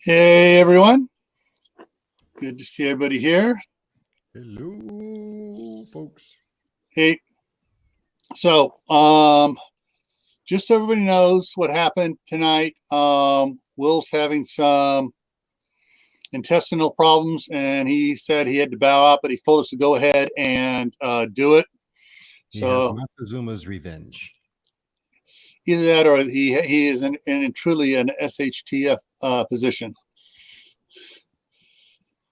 Hey everyone, good to see everybody here. Hello, folks. Hey, so just so everybody knows what happened tonight. Will's having some intestinal problems, and he said he had to bow out, but he told us to go ahead and do it. So Montezuma's revenge. Either that, or he is in truly an SHTF position.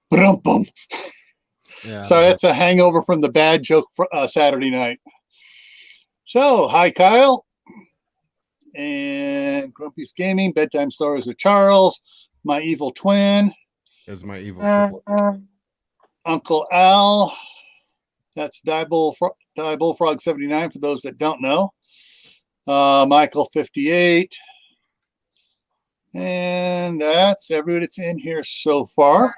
Boom. Yeah. Sorry, that's a hangover from the bad joke for Saturday night. So, hi, Kyle. And Grumpy's Gaming, Bedtime Stories with Charles, my evil twin. Is my evil triplet. Uncle Al. That's Die Bullfrog 79 for those that don't know. Michael 58. And that's everybody that's in here so far.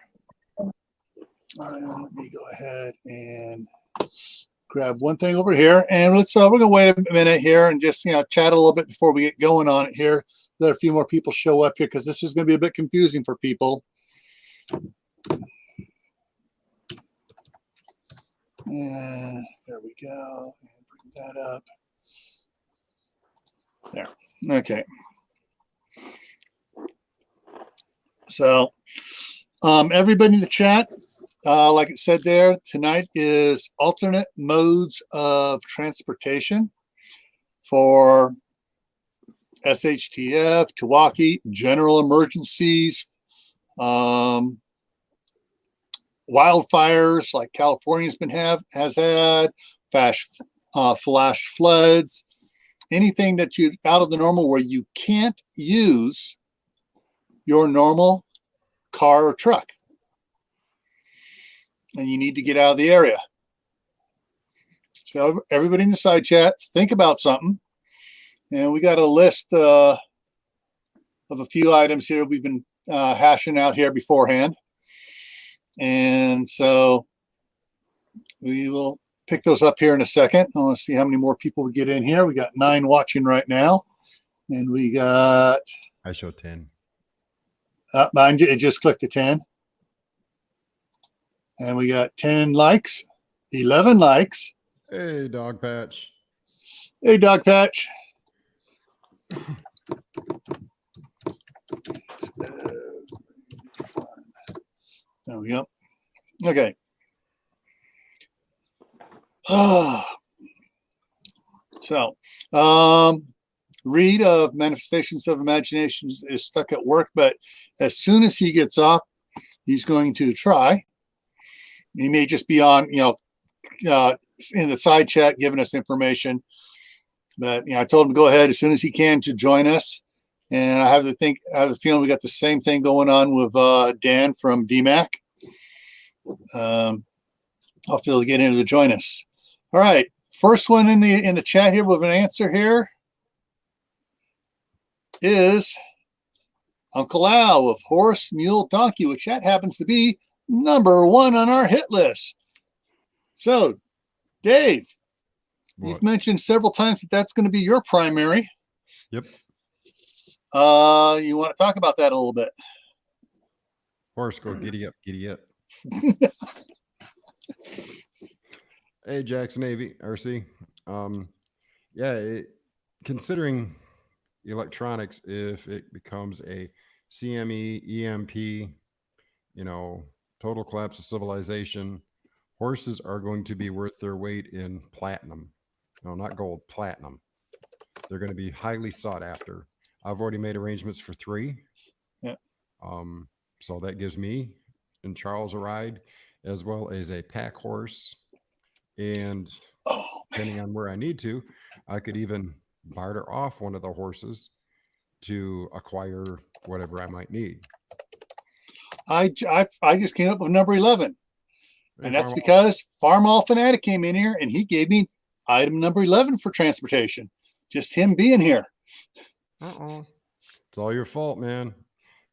Let me go ahead and grab one thing over here, and let's we're gonna wait a minute here and just chat a little bit before we get going on it here. Let a few more people show up here because this is going to be a bit confusing for people. And there we go. And bring that up. There. Okay. So, everybody in the chat. Like it said there, tonight is alternate modes of transportation for SHTF, TEOTWAWKI, general emergencies, wildfires like California's has had, flash floods, anything that you out of the normal where you can't use your normal car or truck. And you need to get out of the area. So everybody in the side chat, think about something. And we got a list of a few items here we've been hashing out here beforehand. And so we will pick those up here in a second. I want to see how many more people we get in here. We got 9 watching right now. And we got... I show 10. Mine, it just clicked to 10. And we got 10 likes, 11 likes. Hey, Dog Patch. Hey, Dog Patch. There we go. Okay. So, Reed of Manifestations of Imagination is stuck at work, but as soon as he gets off, he's going to try. He may just be on, in the side chat giving us information. But I told him to go ahead as soon as he can to join us. And I have the feeling we got the same thing going on with Dan from DMAC. Hopefully he'll get into to join us. All right, first one in the chat here with an answer here is Uncle Al with Horse, Mule, Donkey, which that happens to be number 1 on our hit list. So, Dave, you've mentioned several times that that's going to be your primary. Yep. You want to talk about that a little bit? Horse, go giddy up, giddy up. Hey, Jackson Navy, RC. Considering electronics, if it becomes a CME, EMP, total collapse of civilization, horses are going to be worth their weight in platinum. No, not gold, platinum. They're going to be highly sought after. I've already made arrangements for 3. Yeah. So that gives me and Charles a ride, as well as a pack horse. And depending on where I need to, I could even barter off one of the horses to acquire whatever I might need. I just came up with number 11. And that's because Farmall Fanatic came in here and he gave me item number 11 for transportation. Just him being here. It's all your fault, man.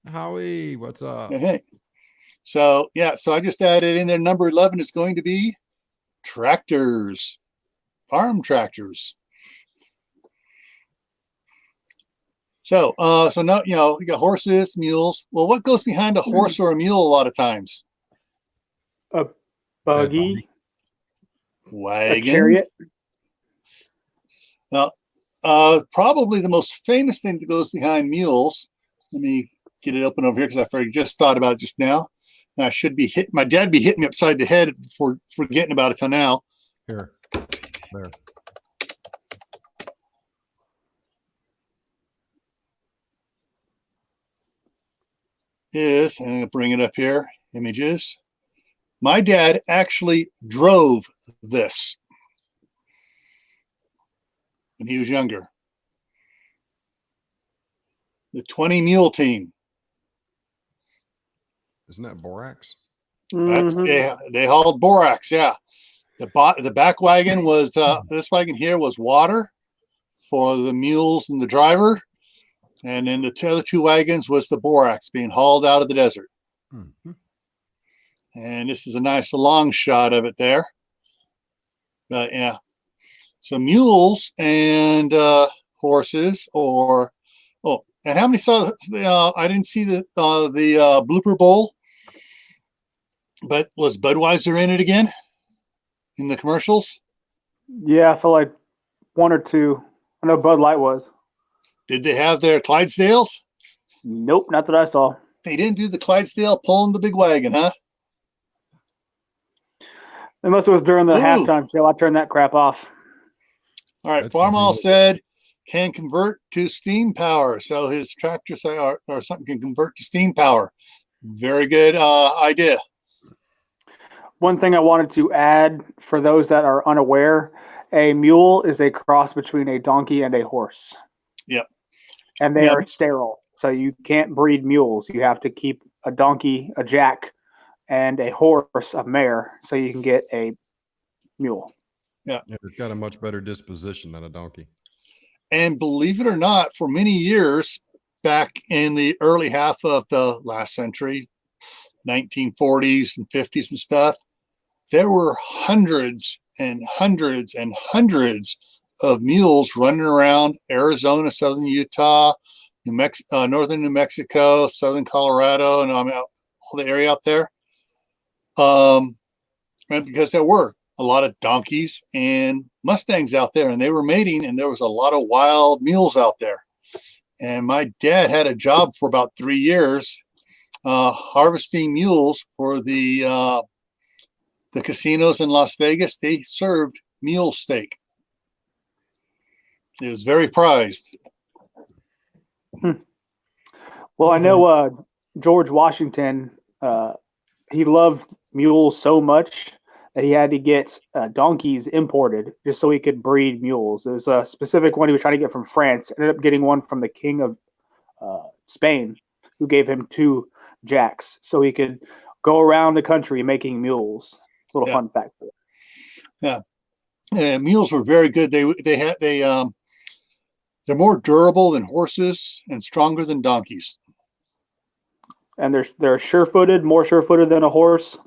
Howie, what's up? Hey. So I just added in there number 11 is going to be tractors, farm tractors. So, so now, you got horses, mules. Well, what goes behind a horse or a mule a lot of times? A Bad buggy, a Wagons. chariot. Now, probably the most famous thing that goes behind mules. Let me get it open over here because I just thought about it just now. And I should be hit. My dad be hitting me upside the head for forgetting about it till now. Here, there. Is, and I'm going to bring it up here, images. My dad actually drove this when he was younger. The 20 mule team. Isn't that borax? That's, Mhm. they hauled borax, yeah. The back wagon was, this wagon here was water for the mules and the driver. And then the other two wagons was the borax being hauled out of the desert. Mm-hmm. And this is a nice long shot of it there. But yeah. So mules and horses or, oh, and how many saw, I didn't see the blooper bowl, but was Budweiser in it again in the commercials? Yeah, I feel like one or two. I know Bud Light was. Did they have their Clydesdales? Nope, not that I saw. They didn't do the Clydesdale pulling the big wagon, huh? Unless it was during the Ooh. halftime show. I turned that crap off. All right, That's Farmall convenient. said can convert to steam power. So his tractor or something can convert to steam power. Very good idea. One thing I wanted to add for those that are unaware, a mule is a cross between a donkey and a horse. Yep. And they Yep. are sterile. So you can't breed mules. You have to keep a donkey, a jack, and a horse, a mare, so you can get a mule. Yeah, it's got a much better disposition than a donkey. And believe it or not, for many years back in the early half of the last century, 1940s and 50s and stuff, there were hundreds and hundreds and hundreds of mules running around Arizona, southern Utah, northern New Mexico, southern Colorado, and all the area out there. Because there were a lot of donkeys and Mustangs out there, and they were mating, and there was a lot of wild mules out there. And my dad had a job for about 3 years harvesting mules for the casinos in Las Vegas. They served mule steak. It was very prized. Well, I know George Washington, he loved mules so much that he had to get donkeys imported just so he could breed mules. There was a specific one he was trying to get from France. Ended up getting one from the King of Spain, who gave him 2 jacks so he could go around the country making mules. Little fun fact. Yeah, mules were very good. They're more durable than horses and stronger than donkeys. And they're sure-footed, more sure-footed than a horse.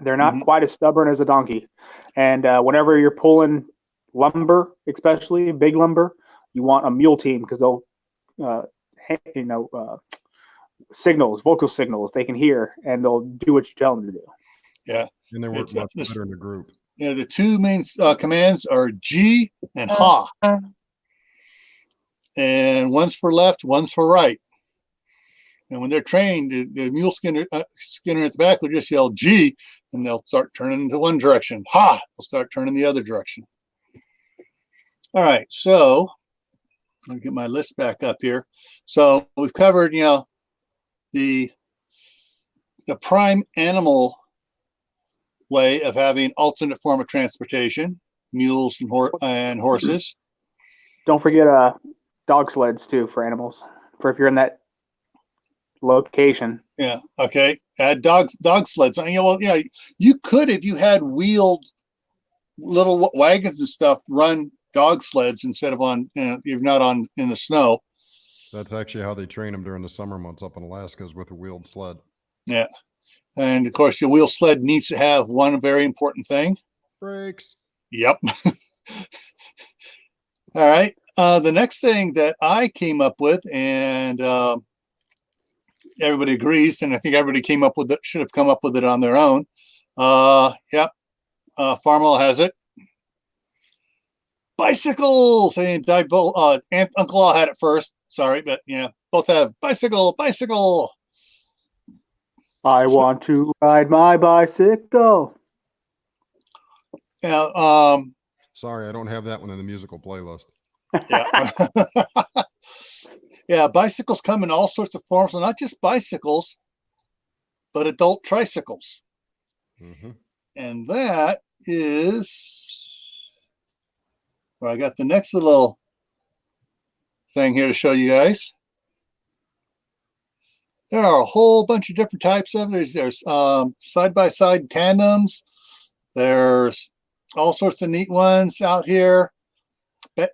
They're not quite as stubborn as a donkey. And whenever you're pulling lumber, especially big lumber, you want a mule team because they'll, signals, vocal signals they can hear, and they'll do what you tell them to do. Yeah. And they work much better in a group. Yeah, the two main commands are G and Ha. And one's for left, one's for right. And when they're trained, the mule skinner at the back will just yell G, and they'll start turning into one direction. Ha! They'll start turning the other direction. All right, so let me get my list back up here. So we've covered, the prime animal way of having alternate form of transportation, mules and horses. Don't forget dog sleds too for animals, for if you're in that location. Yeah. Okay. Add dog sleds. Well, yeah, you could, if you had wheeled little wagons and stuff, run dog sleds instead of on, you're not on in the snow. That's actually how they train them during the summer months up in Alaska, is with a wheeled sled. Yeah. And of course, your wheel sled needs to have one very important thing. Brakes. Yep. All right. The next thing that I came up with, and everybody agrees, and I think everybody came up with it, should have come up with it on their own. Yep. Farmwell has it. Bicycles. And Uncle Al had it first. Sorry, but yeah, both have bicycle. I want to ride my bicycle. Yeah. Sorry, I don't have that one in the musical playlist. Yeah. Yeah, bicycles come in all sorts of forms, so not just bicycles, but adult tricycles. Mm-hmm. And that is where I got the next little thing here to show you guys. There are a whole bunch of different types of it. There's side-by-side tandems. There's all sorts of neat ones out here.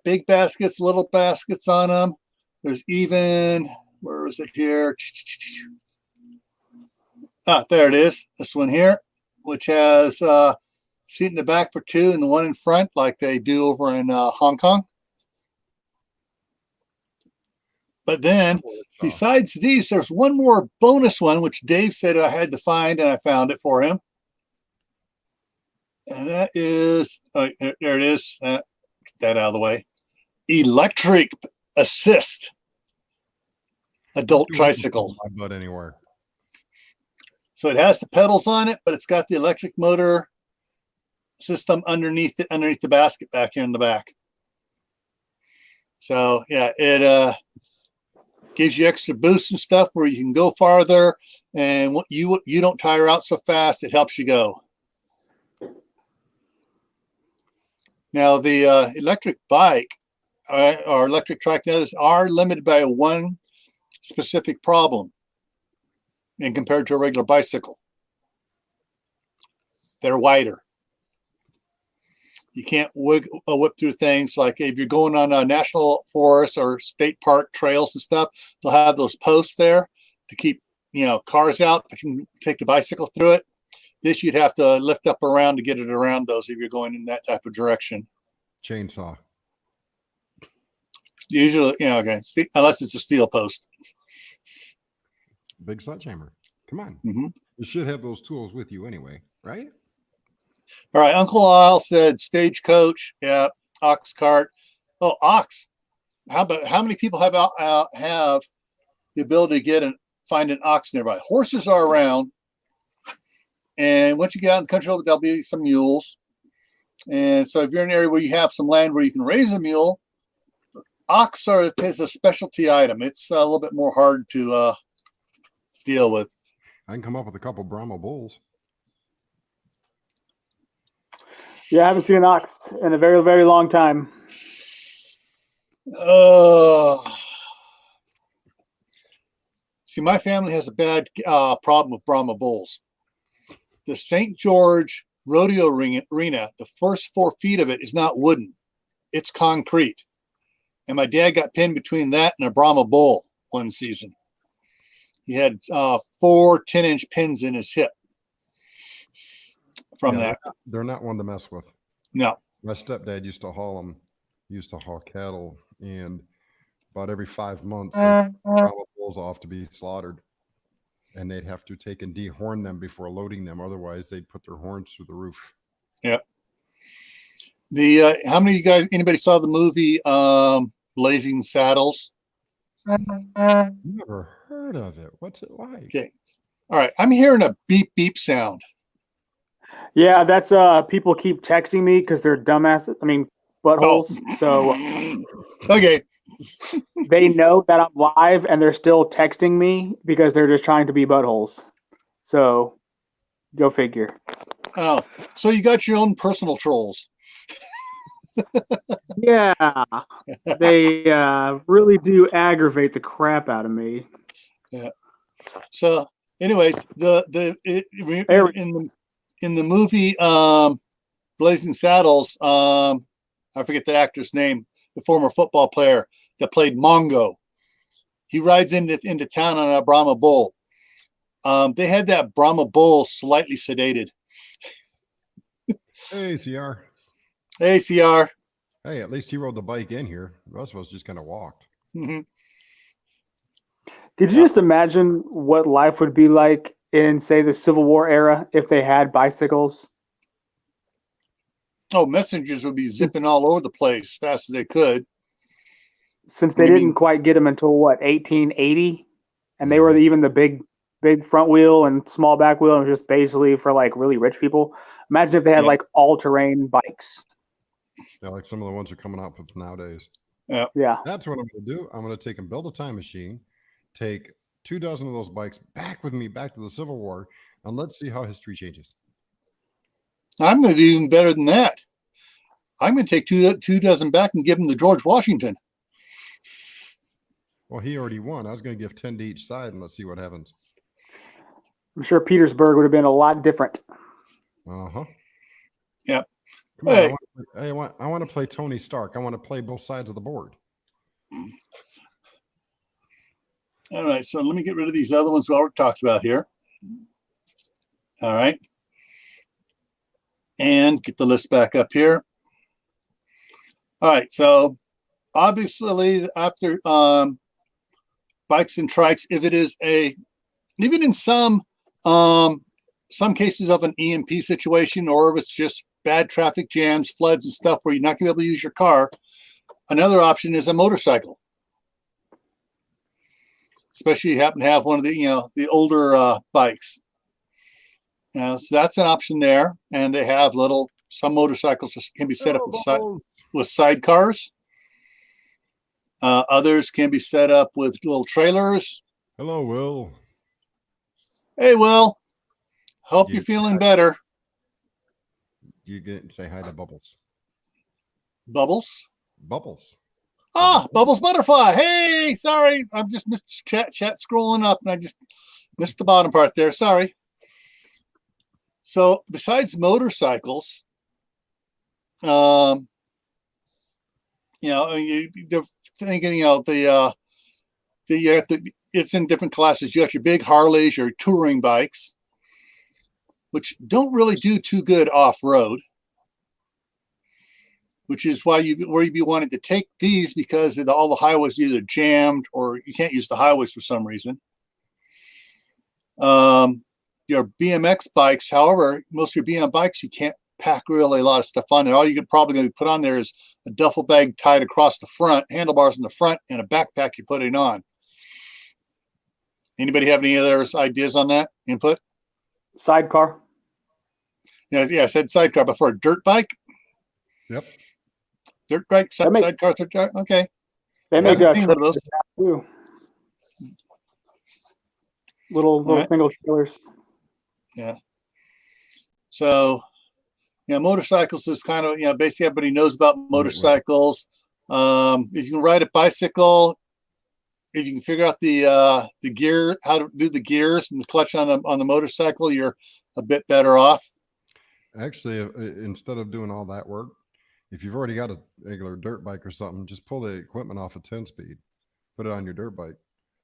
Big baskets, little baskets on them. There's even, where is it here? Ah, there it is. This one here, which has seat in the back for two and the one in front, like they do over in Hong Kong. But then, besides these, there's one more bonus one, which Dave said I had to find, and I found it for him. And that is, there it is. Get that out of the way. Electric assist adult tricycle. My butt anywhere. So it has the pedals on it, but it's got the electric motor system underneath the basket back here in the back. So yeah, it gives you extra boost and stuff where you can go farther, and what you don't tire out so fast. It helps you go. Now the electric bike or electric trike and others are limited by one specific problem, and compared to a regular bicycle, they're wider. You can't whip through things like if you're going on a national forest or state park trails and stuff, they'll have those posts there to keep, cars out, but you can take the bicycle through it. This you'd have to lift up around to get it around those if you're going in that type of direction. Chainsaw. Usually, okay, unless it's a steel post. Big sledgehammer. Come on. Mm-hmm. You should have those tools with you anyway, right? All right, Uncle Al said stagecoach, yeah, ox cart. Oh, ox. How many people have the ability to find an ox nearby? Horses are around, and once you get out in the country, there'll be some mules. And so if you're in an area where you have some land where you can raise a mule, ox is a specialty item. It's a little bit more hard to deal with. I can come up with a couple Brahma bulls. Yeah, I haven't seen an ox in a very, very long time. See, my family has a bad problem with Brahma bulls. The St. George rodeo arena, the first 4 feet of it is not wooden. It's concrete. And my dad got pinned between that and a Brahma bull one season. He had 4 10-inch pins in his hip from that. They're not one to mess with. No. My stepdad used to haul cattle, and about every 5 months, Brahma bulls off to be slaughtered. And they'd have to take and dehorn them before loading them. Otherwise, they'd put their horns through the roof. Yeah. How many of you guys, anybody saw the movie Blazing Saddles? Never heard of it. What's it like? Okay. All right. I'm hearing a beep beep sound. Yeah, that's people keep texting me because they're dumbasses. I mean, buttholes. Oh. So okay. They know that I'm live and they're still texting me because they're just trying to be buttholes. So go figure. Oh, so you got your own personal trolls. Yeah, they really do aggravate the crap out of me. Yeah. So, anyways, in the movie Blazing Saddles, I forget the actor's name, the former football player that played Mongo. He rides into town on a Brahma bull. They had that Brahma bull slightly sedated. Hey, CR. Hey, CR. Hey, at least he rode the bike in here. The rest of us just kind of walked. Hmm. Could you Yeah. just imagine what life would be like in, say, the Civil War era if they had bicycles? Oh, messengers would be zipping all over the place as fast as they could. Since What they do you didn't mean? quite get them until what, 1880, and they were Mhm. even the big front wheel and small back wheel, and just basically for like really rich people. Imagine if they had Yeah. like all-terrain bikes. Yeah, like some of the ones are coming out with nowadays. Yeah. Yeah. That's what I'm going to do. I'm going to take and build a time machine, take 24 of those bikes back with me back to the Civil War, and let's see how history changes. I'm going to do even better than that. I'm going to take two dozen back and give them to George Washington. Well, he already won. I was going to give 10 to each side, and let's see what happens. I'm sure Petersburg would have been a lot different. Uh-huh. Yep. Come on. Hey. I want to play Tony Stark. I want to play both sides of the board. All right. So let me get rid of these other ones we already talked about here. All right. And get the list back up here. All right. So obviously after bikes and trikes, if it is even in some cases of an EMP situation, or if it's just bad traffic jams, floods and stuff where you're not gonna be able to use your car, another option is a motorcycle. Especially if you happen to have one of the older bikes. So that's an option there. And they have some motorcycles can be set up with sidecars. Others can be set up with little trailers. Hello, Will. Hey, Will. Hope you're feeling better. You get say hi to Bubbles. Bubbles. Bubbles. Bubbles Butterfly. Hey, sorry. I'm just missed chat scrolling up and I just missed the bottom part there. Sorry. So besides motorcycles, they're thinking, it's in different classes. You got your big Harleys, your touring bikes, which don't really do too good off-road, which is why you'd be wanting to take these, because all the highways are either jammed or you can't use the highways for some reason. Your BMX bikes, however, most of your BM bikes, you can't pack really a lot of stuff on there. All you could probably going to put on there is a duffel bag tied across the front, handlebars in the front, and a backpack you're putting on. Anybody have any other ideas on that? Input? Sidecar. Yeah, I said sidecar, but for a dirt bike? Yep. Dirt bike, sidecar, okay. They make those. too. Little right. single trailers. Yeah. So, motorcycles is kind of, basically everybody knows about motorcycles. If you can ride a bicycle, if you can figure out the gear, how to do the gears and the clutch on the motorcycle, you're a bit better off. Actually, instead of doing all that work, if you've already got a regular dirt bike or something, just pull the equipment off a 10-speed, put it on your dirt bike,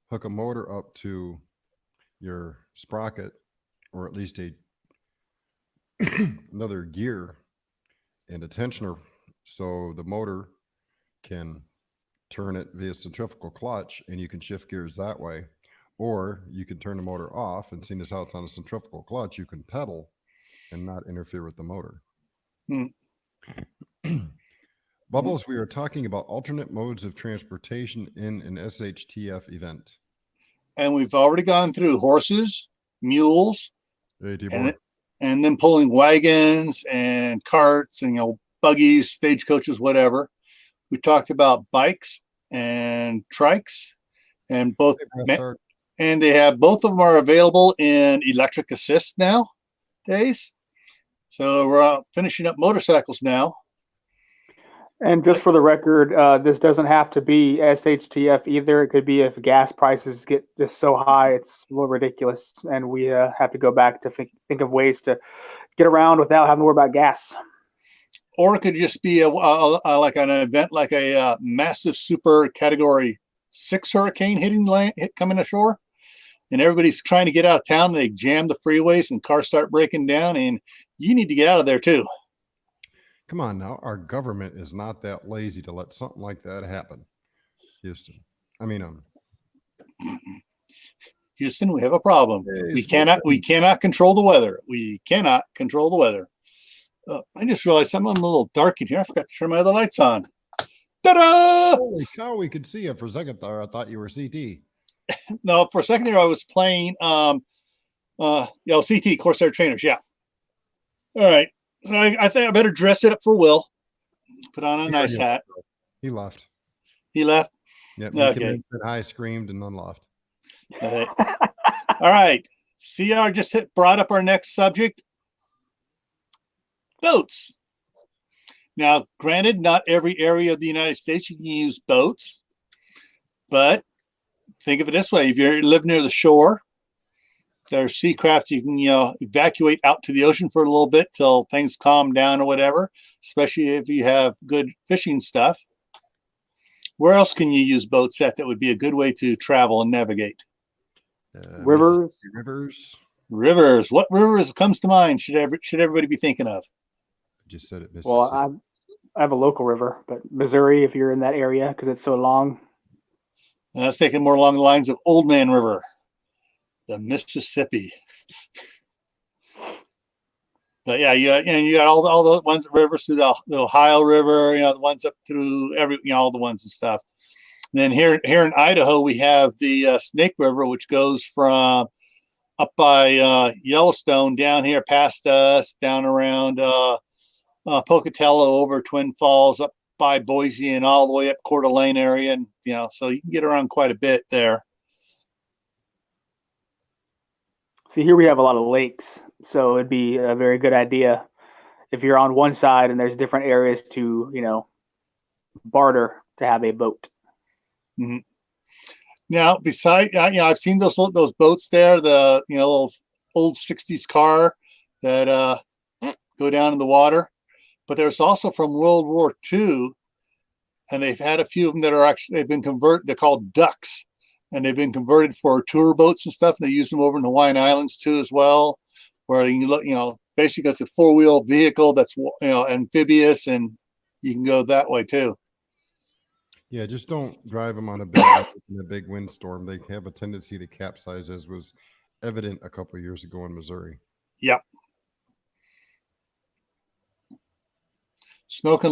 hook a motor up to your sprocket, or at least another gear and a tensioner, so the motor can turn it via centrifugal clutch and you can shift gears that way. Or you can turn the motor off, and seeing as how it's on a centrifugal clutch, you can pedal and not interfere with the motor. Bubbles, we are talking about alternate modes of transportation in an SHTF event. And we've already gone through horses, mules, and then pulling wagons and carts and buggies, stagecoaches, whatever. We talked about bikes and trikes, and both, and they have both of them are available in electric assist nowadays. So we're finishing up motorcycles now. And just for the record, this doesn't have to be SHTF either. It could be if gas prices get just so high, it's a little ridiculous, and we have to go back to think of ways to get around without having to worry about gas. Or it could just be like an event, like a massive super category 6 hurricane coming ashore, and everybody's trying to get out of town. And they jam the freeways and cars start breaking down, and you need to get out of there too. Come on now. Our government is not that lazy to let something like that happen. Houston. I mean, Houston, we have a problem. Hey, We cannot control the weather. We cannot control the weather. I just realized I'm a little dark in here. I forgot to turn my other lights on. Ta-da! holy cow, we could see you for a second there. I thought you were CT. No, for a second there, I was playing, CT, Corsair Trainers. Yeah. All right. So I think I better dress it up for Will. Put on a nice hat. He left. He left. Yep. Okay. Said hi, screamed, and then left. All right. CR just brought up our next subject. Boats. Now, granted, not every area of the United States you can use boats, but think of it this way: if you live near the shore, there's sea craft you can evacuate out to the ocean for a little bit till things calm down or whatever. Especially if you have good fishing stuff. Where else can you use boats at that would be a good way to travel and navigate? Rivers. Rivers. What rivers comes to mind? Should everybody be thinking of? Just said it. Mississippi. Well, I have a local river, but Missouri, if you're in that area, because it's so long. I was thinking more along the lines of Old Man River, the Mississippi. But yeah, you got all the ones rivers through the Ohio River, the ones up through all the ones and stuff. And then here in Idaho, we have the Snake River, which goes from up by Yellowstone down here past us, down around Pocatello over Twin Falls, up by Boise, and all the way up Coeur d'Alene area, and so you can get around quite a bit there. See, here we have a lot of lakes, so it'd be a very good idea if you're on one side and there's different areas to barter to have a boat. Mm-hmm. Now, besides, I've seen those boats there, the little old '60s car that go down in the water. But there's also from World War II, and they've had a few of them that they've been converted. They're called ducks, and they've been converted for tour boats and stuff. And they use them over in the Hawaiian Islands too, as well, where you can look, basically it's a 4-wheel vehicle that's amphibious, and you can go that way too. Yeah, just don't drive them on in a big windstorm. They have a tendency to capsize, as was evident a couple of years ago in Missouri. Yep. Smoking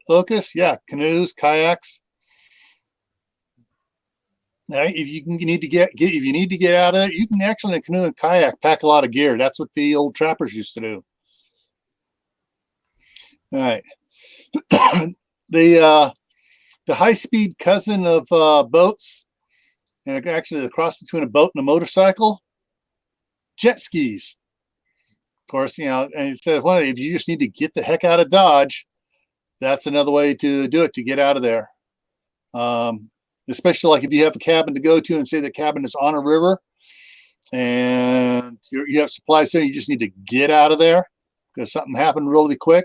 locusts, yeah, canoes, kayaks. Now, if you need to get out of it, you can actually in a canoe and kayak pack a lot of gear. That's what the old trappers used to do. All right. The high-speed cousin of boats, and actually the cross between a boat and a motorcycle, jet skis. Of course, and instead of if you just need to get the heck out of Dodge, that's another way to do it, to get out of there. Especially like if you have a cabin to go to and say the cabin is on a river and you have supplies there, you just need to get out of there because something happened really quick.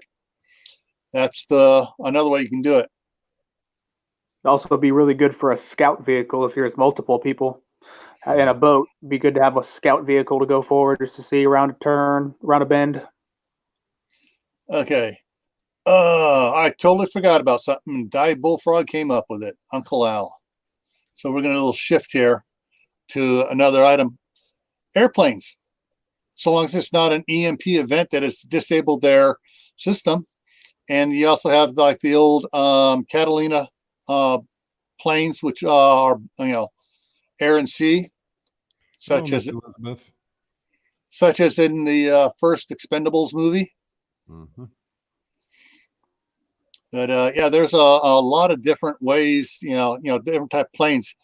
That's another way you can do it. It'd also be really good for a scout vehicle if there's multiple people in a boat. It'd be good to have a scout vehicle to go forward just to see around a turn, around a bend. Okay. I totally forgot about something. Di Bullfrog came up with it, Uncle Al. So we're going to do a little shift here to another item. Airplanes. So long as it's not an EMP event that has disabled their system. And you also have like the old Catalina planes, which are, air and sea, such as in the first Expendables movie. Mm-hmm. But there's a lot of different ways, different type of planes.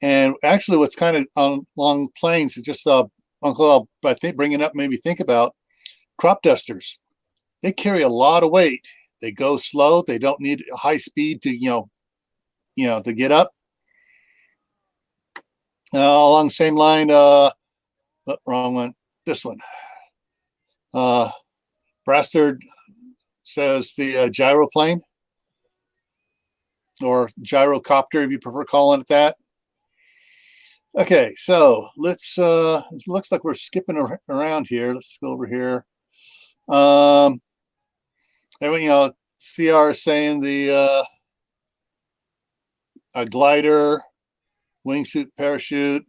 And actually, what's kind of along planes is just Uncle, I think bringing up made me think about crop dusters. They carry a lot of weight. They go slow. They don't need high speed to to get up. Along the same line, wrong one. This one. Brastard says the gyroplane. Or gyrocopter, if you prefer calling it that. Okay, so let's. It looks like we're skipping around here. Let's go over here. CR is saying the a glider, wingsuit, parachute.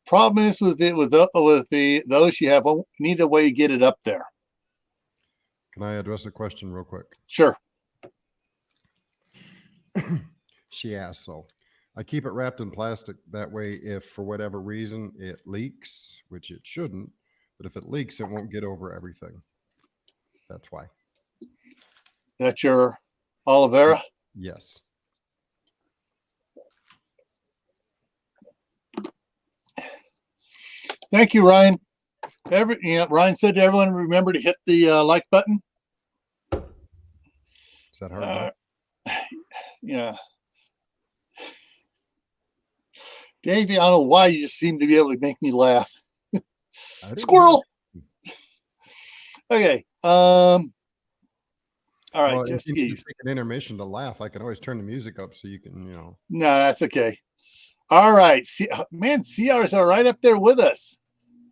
Problem is with those you need a way to get it up there. Can I address a question real quick? Sure. She asked, so I keep it wrapped in plastic. That way, if for whatever reason it leaks, which it shouldn't, but if it leaks, it won't get over everything. That's why. That's your aloe vera? Yes. Thank you, Ryan. Ryan said to everyone, remember to hit the like button. Is that hard? Yeah. Dave, I don't know why you just seem to be able to make me laugh. Squirrel. Okay. All right. Well, Jet if you need to skis. take an intermission to laugh, I can always turn the music up so you can, No, that's okay. All right. CRs are right up there with us.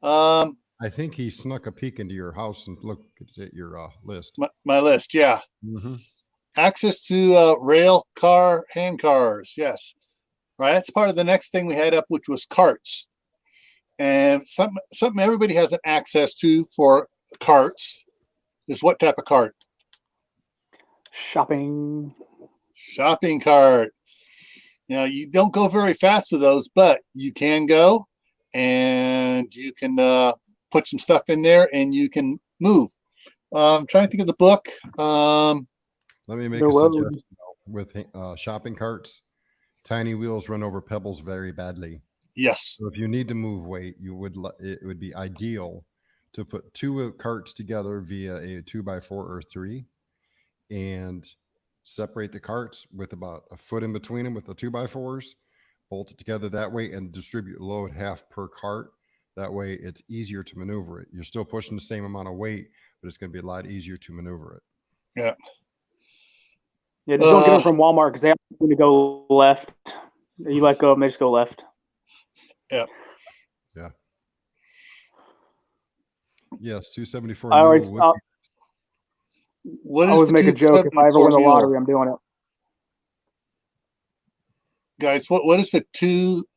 I think he snuck a peek into your house and looked at your list. My list, yeah. Mm-hmm. Access to rail car hand cars, yes. Right, that's part of the next thing we had up, which was carts, and something everybody has an access to for carts is what type of cart? Shopping Cart. Now you don't go very fast with those, but you can go, and you can put some stuff in there, and you can move. I'm trying to think of the book. Let me make a suggestion with shopping carts. Tiny wheels run over pebbles very badly. Yes. So if you need to move weight, it would be ideal to put two carts together via a 2x4 or 3, and separate the carts with about a foot in between them with the 2x4s. Bolt it together that way and distribute load half per cart. That way, it's easier to maneuver it. You're still pushing the same amount of weight, but it's going to be a lot easier to maneuver it. Yeah. Yeah, just don't get them from Walmart because they have to go left. You let go, and they just go left. Yeah. Yeah. Yes, 274. I always make a joke if I ever win the lottery, I'm doing it. Guys, what is the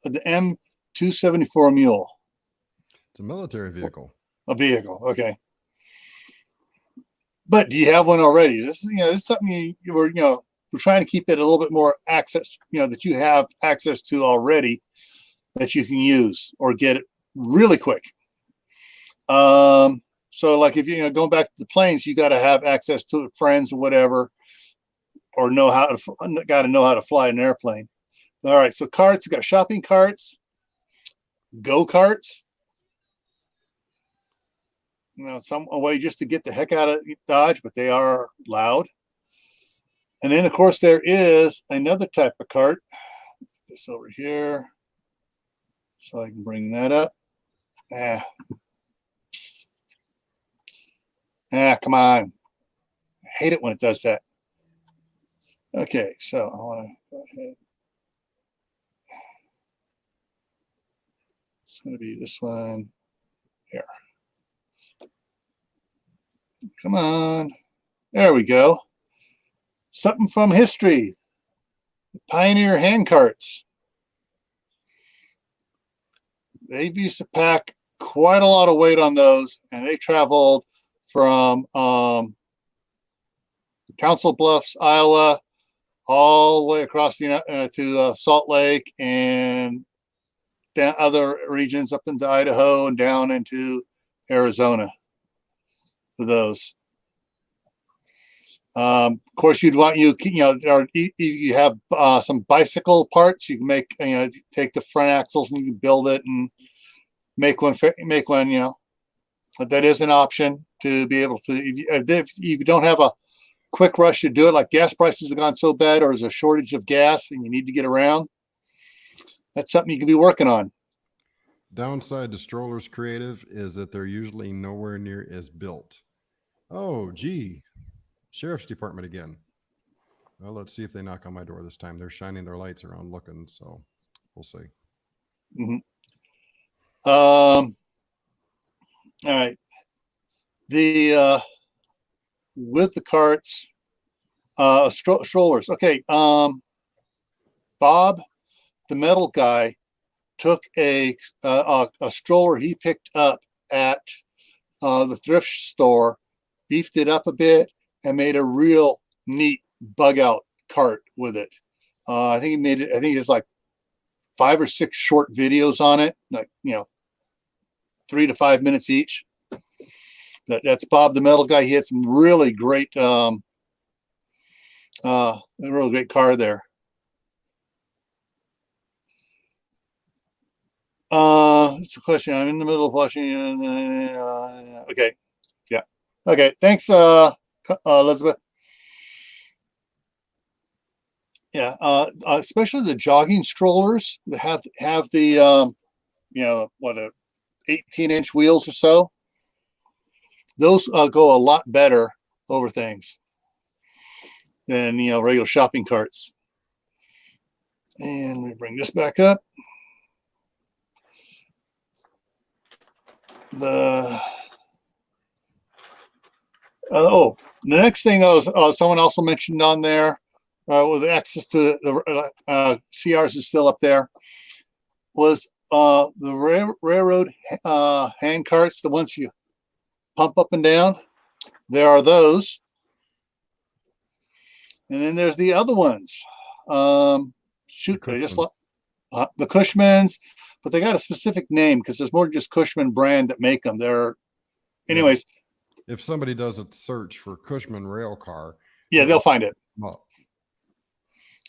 M274 mule? It's a military vehicle. A vehicle, okay. But do you have one already? This is something we're trying to keep it a little bit more access, that you have access to already, that you can use or get it really quick. So like if going back to the planes, you got to have access to friends or whatever, or got to know how to fly an airplane. All right, so carts, you got shopping carts, go-karts. Some way just to get the heck out of Dodge, but they are loud. And then, of course, there is another type of cart. This over here, so I can bring that up. Come on. I hate it when it does that. Okay, so I want to go ahead. It's going to be this one here. Come on. There we go. Something from history. The Pioneer hand carts. They used to pack quite a lot of weight on those, and they traveled from Council Bluffs, Iowa, all the way across to Salt Lake and down other regions up into Idaho and down into Arizona for those. Of course, you'd want you have some bicycle parts. You can make take the front axles and you can build it and make one. But that is an option to be able to. If you don't have a quick rush to do it, like gas prices have gone so bad, or there's a shortage of gas and you need to get around, that's something you can be working on. Downside to strollers creative is that they're usually nowhere near as built. Oh, gee. Sheriff's Department again. Well, let's see if they knock on my door this time. They're shining their lights around looking, so we'll see. Mm-hmm. All right. The with the carts, Strollers. Okay. Bob, the metal guy, took a stroller he picked up at the thrift store, beefed it up a bit, and made a real neat bug out cart with it. I think he made it. I think it's like 5 or 6 short videos on it, like 3 to 5 minutes each. That's Bob the metal guy. He had some really great, a real great car there. It's a question. I'm in the middle of watching. Okay. Yeah. Okay. Thanks, Elizabeth. Yeah. Especially the jogging strollers that have the, 18-inch wheels or so. Those go a lot better over things than, regular shopping carts. And let me bring this back up. The next thing someone also mentioned on there with access to the CRs is still up there was the railroad hand carts, the ones you pump up and down. There are those, and then there's the other ones. They just the Cushmans, but they got a specific name because there's more than just Cushman brand that make them. Anyways. If somebody does a search for Cushman rail car, they'll find it.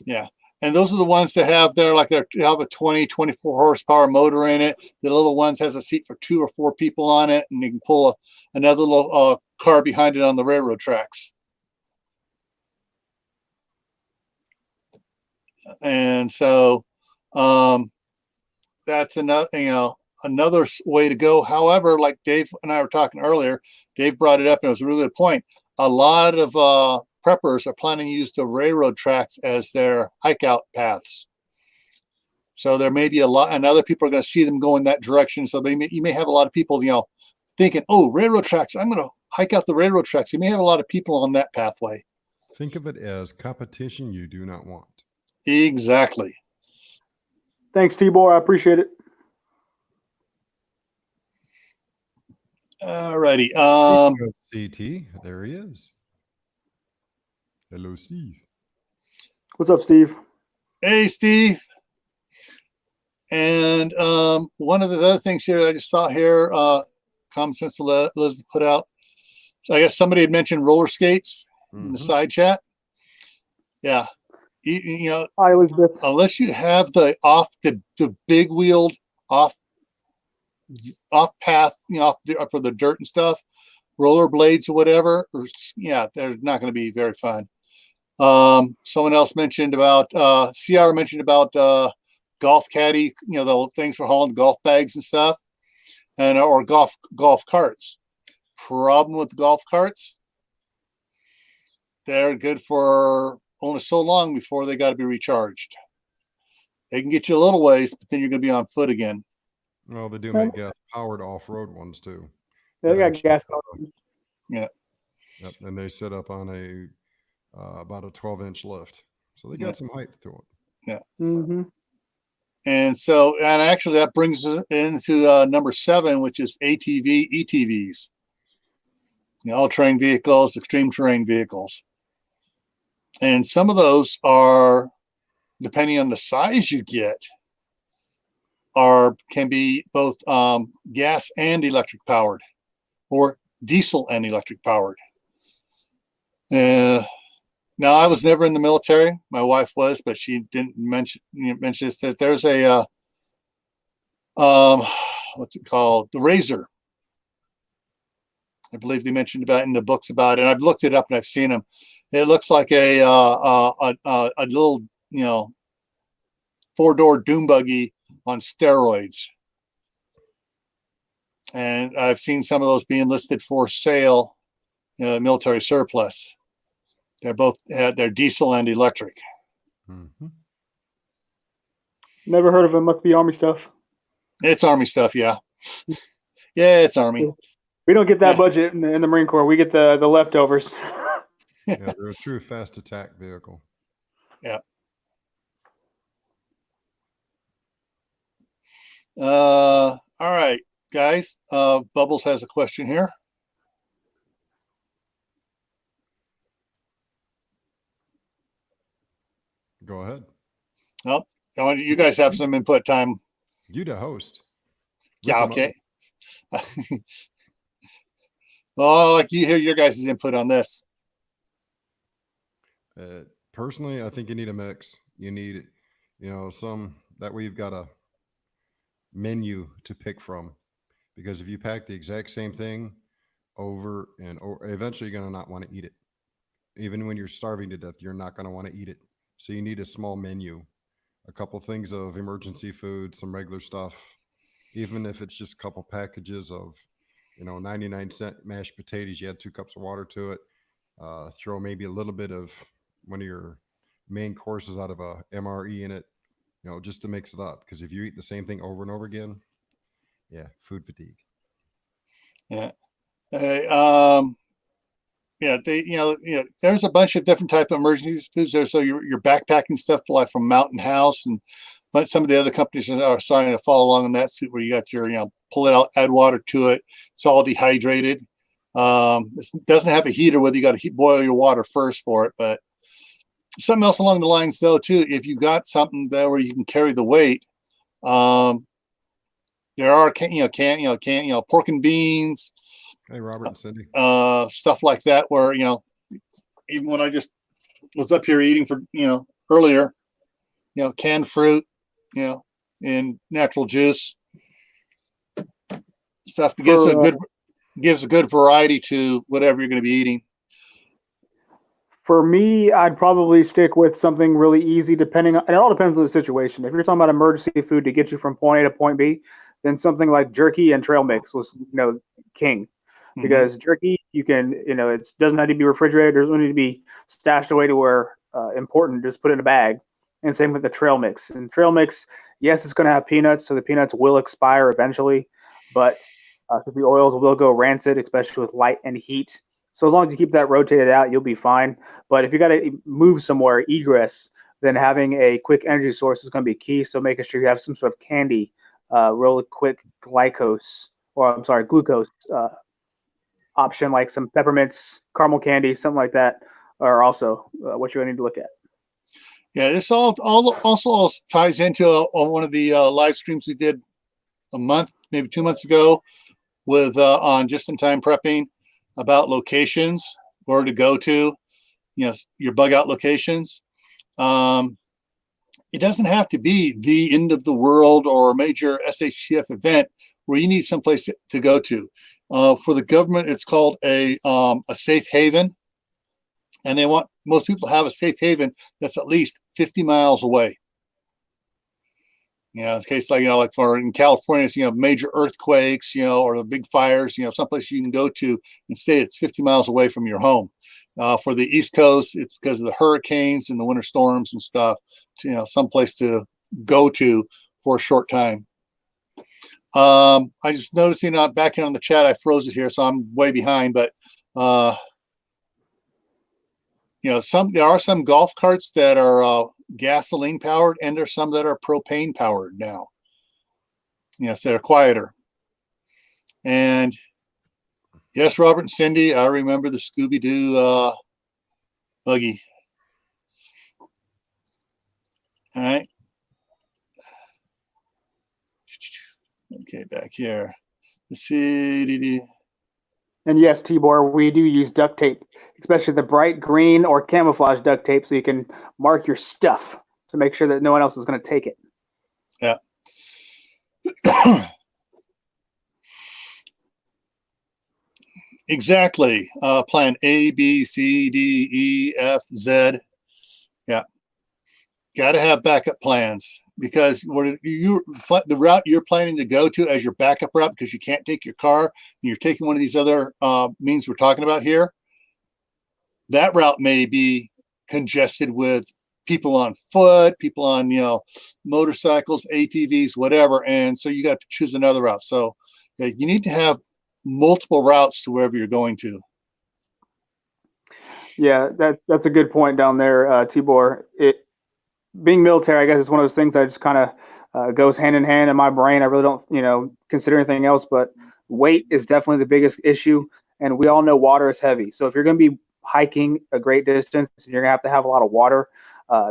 Yeah. And those are the ones that have a 20, 24 horsepower motor in it. The little ones has a seat for 2 or 4 people on it, and you can pull another little car behind it on the railroad tracks. And so that's another way to go. However, like Dave and I were talking earlier, Dave brought it up, and it was a really good point. A lot of preppers are planning to use the railroad tracks as their hike out paths. So there may be a lot, and other people are going to see them go in that direction. So you may have a lot of people, thinking, oh, railroad tracks, I'm going to hike out the railroad tracks. You may have a lot of people on that pathway. Think of it as competition you do not want. Exactly. Thanks, Tibor. I appreciate it. All righty. CT, there he is. Hello, Steve. What's up, Steve? Hey, Steve. And one of the other things here I just saw here, Common Sense Elizabeth put out. So I guess somebody had mentioned roller skates in the side chat. Yeah. Hi, Elizabeth. Unless you have the big wheeled off path, for the dirt and stuff, roller blades or whatever, they're not going to be very fun. Someone else mentioned about CR mentioned about golf caddy, the things for hauling golf bags and stuff, and or golf carts. Problem with golf carts, they're good for only so long before they got to be recharged. They can get you a little ways, but then you're going to be on foot again. Well, they do make gas-powered off-road ones too. They got gas-powered. Yeah. Yep, and they sit up on about a 12-inch lift, so they got some height to it. Yeah. Mm-hmm. And so, and actually, that brings us into number 7, which is ATV, ETVs. All-terrain vehicles, extreme terrain vehicles. And some of those are, depending on the size you get, can be both gas and electric powered, or diesel and electric powered. Now, I was never in the military. My wife was, but she didn't mention this, that there's a what's it called? The Razor. I believe they mentioned about in the books about it. And I've looked it up and I've seen them. It looks like a little, 4-door doom buggy on steroids. And I've seen some of those being listed for sale, military surplus. They're diesel and electric. Mm-hmm. Never heard of them. Must be Army stuff. It's Army stuff, yeah. Yeah, it's Army. We don't get that budget in the Marine Corps. We get the leftovers. Yeah, they're a true fast attack vehicle. Yeah. All right, guys. Bubbles has a question here. Go ahead. Oh, you guys have some input time. You the host. Yeah, okay. Oh, like you hear your guys' input on this. Personally, I think you need a mix. You need, some that way you've got a menu to pick from. Because if you pack the exact same thing over and over, eventually you're going to not want to eat it. Even when you're starving to death, you're not going to want to eat it. So you need a small menu, a couple things of emergency food, some regular stuff, even if it's just a couple packages of, 99-cent mashed potatoes. You add 2 cups of water to it. Throw maybe a little bit of one of your main courses out of a MRE in it, just to mix it up. Because if you eat the same thing over and over again, yeah, food fatigue. Yeah. Yeah, there's a bunch of different type of emergency foods there. So your backpacking stuff, like from Mountain House, and but some of the other companies are starting to follow along in that suit, where you got your, pull it out, add water to it. It's all dehydrated. It doesn't have a heater, whether you got to boil your water first for it. But something else along the lines, though, too, if you got something there where you can carry the weight, there are pork and beans. Hey, Robert and Cindy. Stuff like that, where, even when I just was up here eating for, earlier, canned fruit, and natural juice, stuff that gives a good variety to whatever you're going to be eating. For me, I'd probably stick with something really easy, and it all depends on the situation. If you're talking about emergency food to get you from point A to point B, then something like jerky and trail mix was, king. Because jerky, you can, it doesn't have to be refrigerated. It doesn't need to be stashed away to where important. Just put it in a bag. And same with the trail mix. And trail mix, yes, it's going to have peanuts, so the peanuts will expire eventually, but the oils will go rancid, especially with light and heat. So as long as you keep that rotated out, you'll be fine. But if you got to move somewhere, egress, then having a quick energy source is going to be key. So making sure you have some sort of candy, really quick glucose option, like some peppermints, caramel candy, something like that, are also what you're going to need to look at. Yeah, this also ties into one of the live streams we did maybe 2 months ago, with on just-in-time prepping, about locations, where to go to, your bug out locations. It doesn't have to be the end of the world or a major SHTF event where you need someplace to go to. For the government, it's called a safe haven, and they want most people to have a safe haven that's at least 50 miles away. In case like for in California, it's, major earthquakes, or the big fires, someplace you can go to and stay. It's 50 miles away from your home. For the East Coast, it's because of the hurricanes and the winter storms and stuff. Someplace to go to for a short time. I just noticed, back in on the chat, I froze it here, so I'm way behind. But there are some golf carts that are gasoline powered, and there's some that are propane powered now. So they're quieter. And yes, Robert and Cindy, I remember the Scooby-Doo buggy. All right. Okay, back here. Let's see. And yes, Tibor, we do use duct tape, especially the bright green or camouflage duct tape, so you can mark your stuff to make sure that no one else is going to take it. Yeah. Exactly. Plan A, B, C, D, E, F, Z. Yeah. Got to have backup plans, because the route you're planning to go to as your backup route, because you can't take your car and you're taking one of these other means we're talking about here, that route may be congested with people on foot, people on, motorcycles, ATVs, whatever. And so you got to choose another route. So you need to have multiple routes to wherever you're going to. Yeah, that's a good point down there, Tibor. It being military, I guess, is one of those things that just kind of goes hand in hand in my brain. I really don't, consider anything else, but weight is definitely the biggest issue, and we all know water is heavy. So if you're going to be hiking a great distance, and you're going to have a lot of water.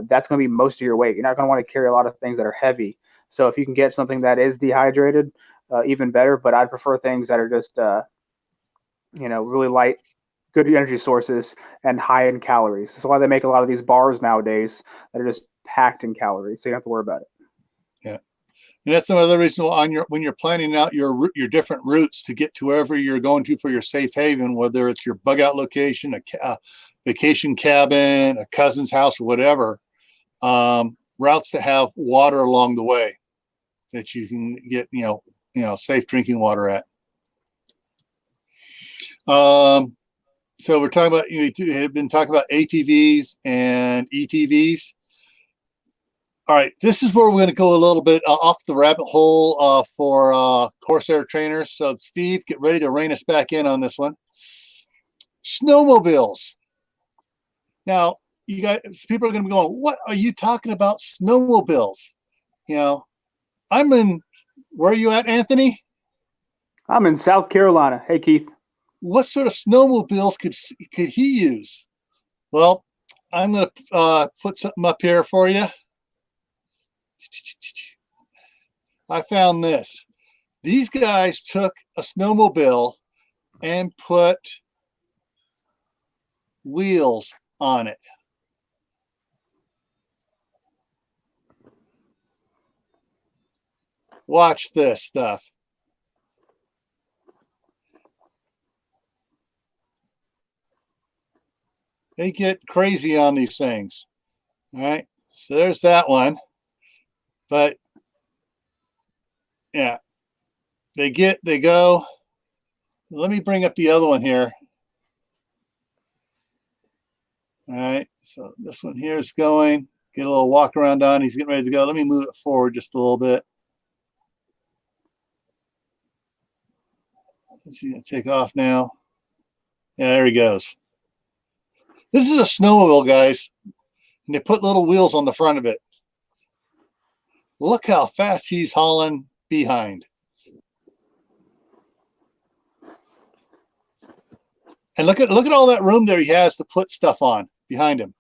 That's going to be most of your weight. You're not going to want to carry a lot of things that are heavy. So if you can get something that is dehydrated, even better. But I'd prefer things that are just, really light, good energy sources and high in calories. That's why they make a lot of these bars nowadays that are just packed in calories, so you don't have to worry about it. Yeah, and that's another reason when you're planning out your different routes to get to wherever you're going to for your safe haven, whether it's your bug out location, a vacation cabin, a cousin's house, or whatever. Routes that have water along the way that you can get, safe drinking water at. So we're talking about, you have been talking about ATVs and ETVs. All right, this is where we're going to go a little bit off the rabbit hole for Corsair trainers. So Steve, get ready to rein us back in on this one. Snowmobiles. Now, you guys, people are going to be going, what are you talking about snowmobiles? I'm in, where are you at, Anthony? I'm in South Carolina. Hey, Keith. What sort of snowmobiles could he use? Well, I'm going to put something up here for you. I found this. These guys took a snowmobile and put wheels on it. Watch this stuff. They get crazy on these things. All right. So there's that one. But yeah, they go. Let me bring up the other one here. All right. So this one here is going. Get a little walk around on. He's getting ready to go. Let me move it forward just a little bit. Is he going to take off now? Yeah, there he goes. This is a snowmobile, guys. And they put little wheels on the front of it. Look how fast he's hauling behind. And look at all that room there he has to put stuff on behind him.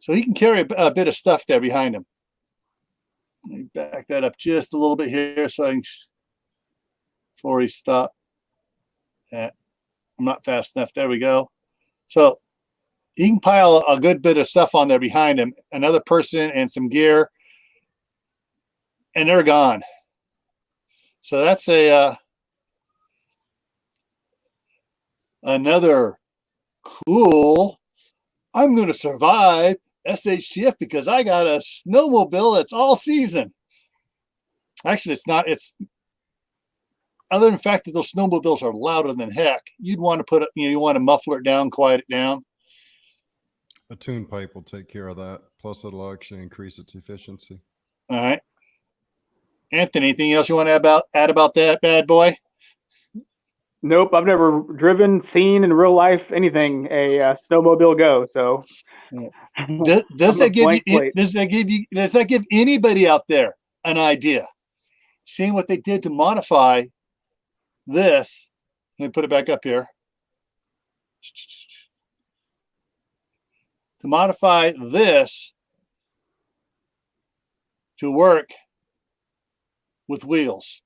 So he can carry a bit of stuff there behind him. Let me back that up just a little bit here so I can, before he stops. I'm not fast enough. There we go. So he can pile a good bit of stuff on there behind him, another person and some gear, and they're gone. So that's another cool, I'm going to survive SHTF because I got a snowmobile that's all season. Actually, it's not. It's other than the fact that those snowmobiles are louder than heck. You'd want to put it, you want to muffle it down, quiet it down. A tune pipe will take care of that. Plus, it'll actually increase its efficiency. All right. Anthony, anything else you want to add about that bad boy? Nope, I've never driven, seen in real life anything a snowmobile go. So, does that give anybody out there an idea? Seeing what they did to modify this, let me put it back up here. To modify this to work with wheels.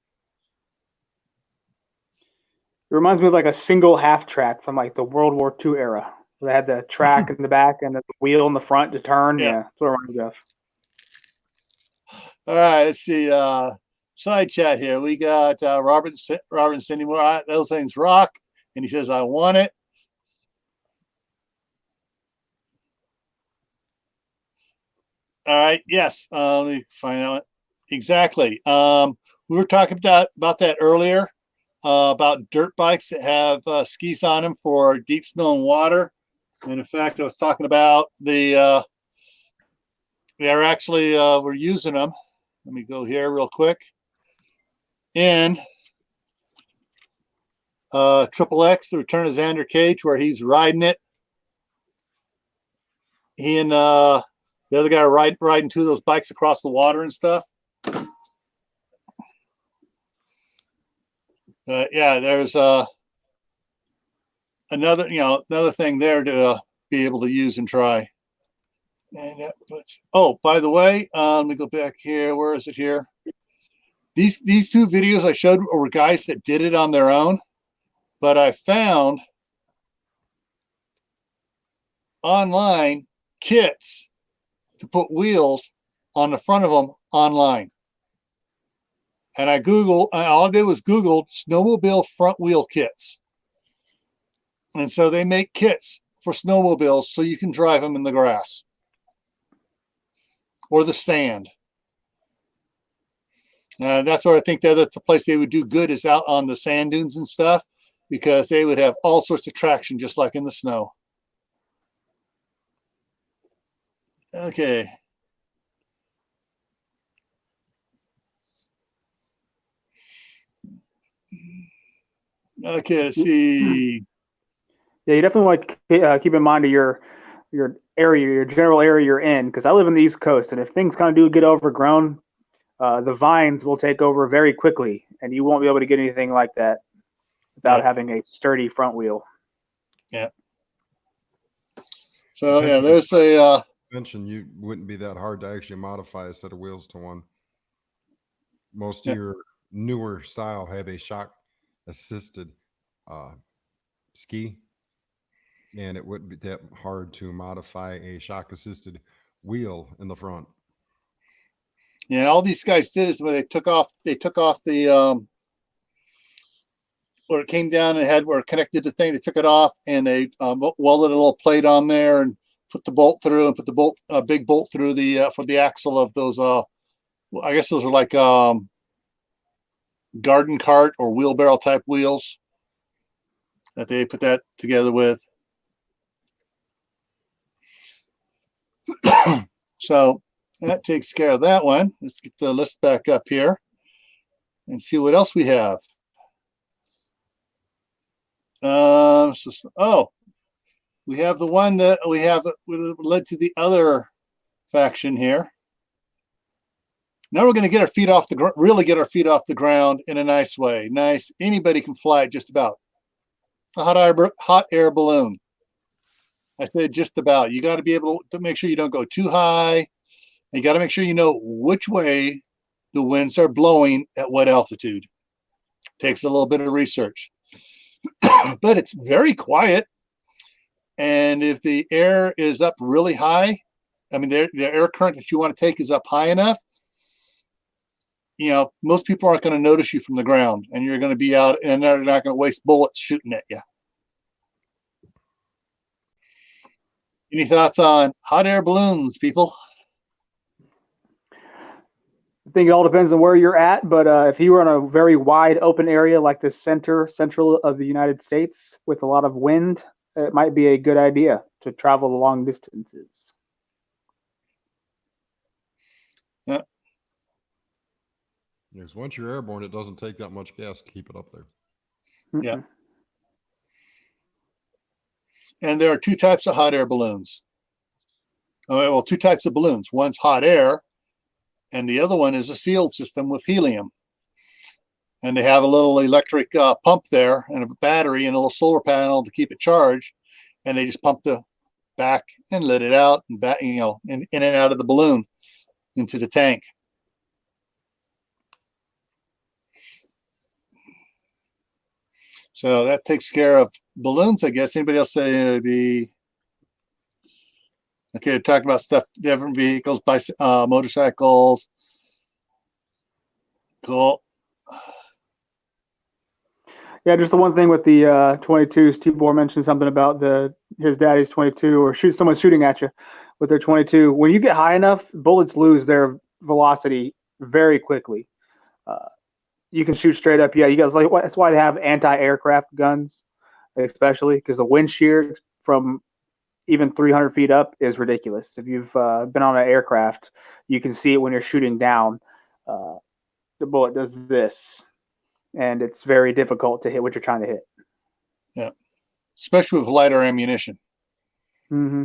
It reminds me of like a single half track from like the World War II era. They had the track in the back and the wheel in the front to turn. Yeah, that's what it reminds me of. All right, let's see. Side chat here. We got Robert and Cindy Moore. Those things rock. And he says, I want it. All right. Yes. Let me find out. Exactly. We were talking about that earlier. About dirt bikes that have skis on them for deep snow and water. And in fact, I was talking about we're using them. Let me go here real quick. And Triple X, the Return of Xander Cage, where he's riding it he and the other guy are riding two of those bikes across the water and stuff. Yeah, there's another thing there to be able to use and try. And oh, by the way, let me go back here. Where is it here? These two videos I showed were guys that did it on their own, but I found online kits to put wheels on the front of them online. And all I did was Google snowmobile front wheel kits. And so they make kits for snowmobiles so you can drive them in the grass or the sand. That's where I think the place they would do good is out on the sand dunes and stuff, because they would have all sorts of traction just like in the snow. Okay. Okay, let's see. Yeah, you definitely want to keep in mind your area, your general area you're in, because I live in the East Coast, and if things kind of do get overgrown, the vines will take over very quickly, and you won't be able to get anything like that without having a sturdy front wheel. Yeah. So yeah, there's a mention you wouldn't be that hard to actually modify a set of wheels to one. Most of your newer style have a shock assisted ski, and it wouldn't be that hard to modify a shock assisted wheel in the front. Yeah, and all these guys did is when they took off the where it came down and where it connected the thing, they took it off and they welded a little plate on there and put the bolt through and put the big bolt through the for the axle of those I guess those are like garden cart or wheelbarrow type wheels that they put that together with. So that takes care of that one. Let's get the list back up here and see what else we have. We have the one that we have led to the other faction here. Now we're going to get our feet off really get our feet off the ground in a nice way. Nice. Anybody can fly it just about. A hot air balloon. I said just about. You got to be able to make sure you don't go too high. You got to make sure you know which way the winds are blowing at what altitude. Takes a little bit of research. But it's very quiet. And if the air is up really high, I mean, the air current that you want to take is up high enough, most people aren't going to notice you from the ground, and you're going to be out, and they're not going to waste bullets shooting at you. Any thoughts on hot air balloons, people? I think it all depends on where you're at, but if you were in a very wide open area like the central of the United States with a lot of wind, it might be a good idea to travel the long distances. Yeah. Because once you're airborne, it doesn't take that much gas to keep it up there. Yeah. And there are two types of hot air balloons. Well, two types of balloons. One's hot air, and the other one is a sealed system with helium. And they have a little electric pump there and a battery and a little solar panel to keep it charged. And they just pump the back and let it out and back, in and out of the balloon into the tank. So that takes care of balloons, I guess. Anybody else say okay, talk about stuff, different vehicles, motorcycles. Cool. Yeah, just the one thing with the 22s, Tibor mentioned something about his daddy's 22, or someone shooting at you with their 22. When you get high enough, bullets lose their velocity very quickly. You can shoot straight up. Yeah, you guys that's why they have anti-aircraft guns, especially because the wind shear from even 300 feet up is ridiculous. If you've been on an aircraft, you can see it when you're shooting down. The bullet does this, and it's very difficult to hit what you're trying to hit. Yeah, especially with lighter ammunition. Mm-hmm.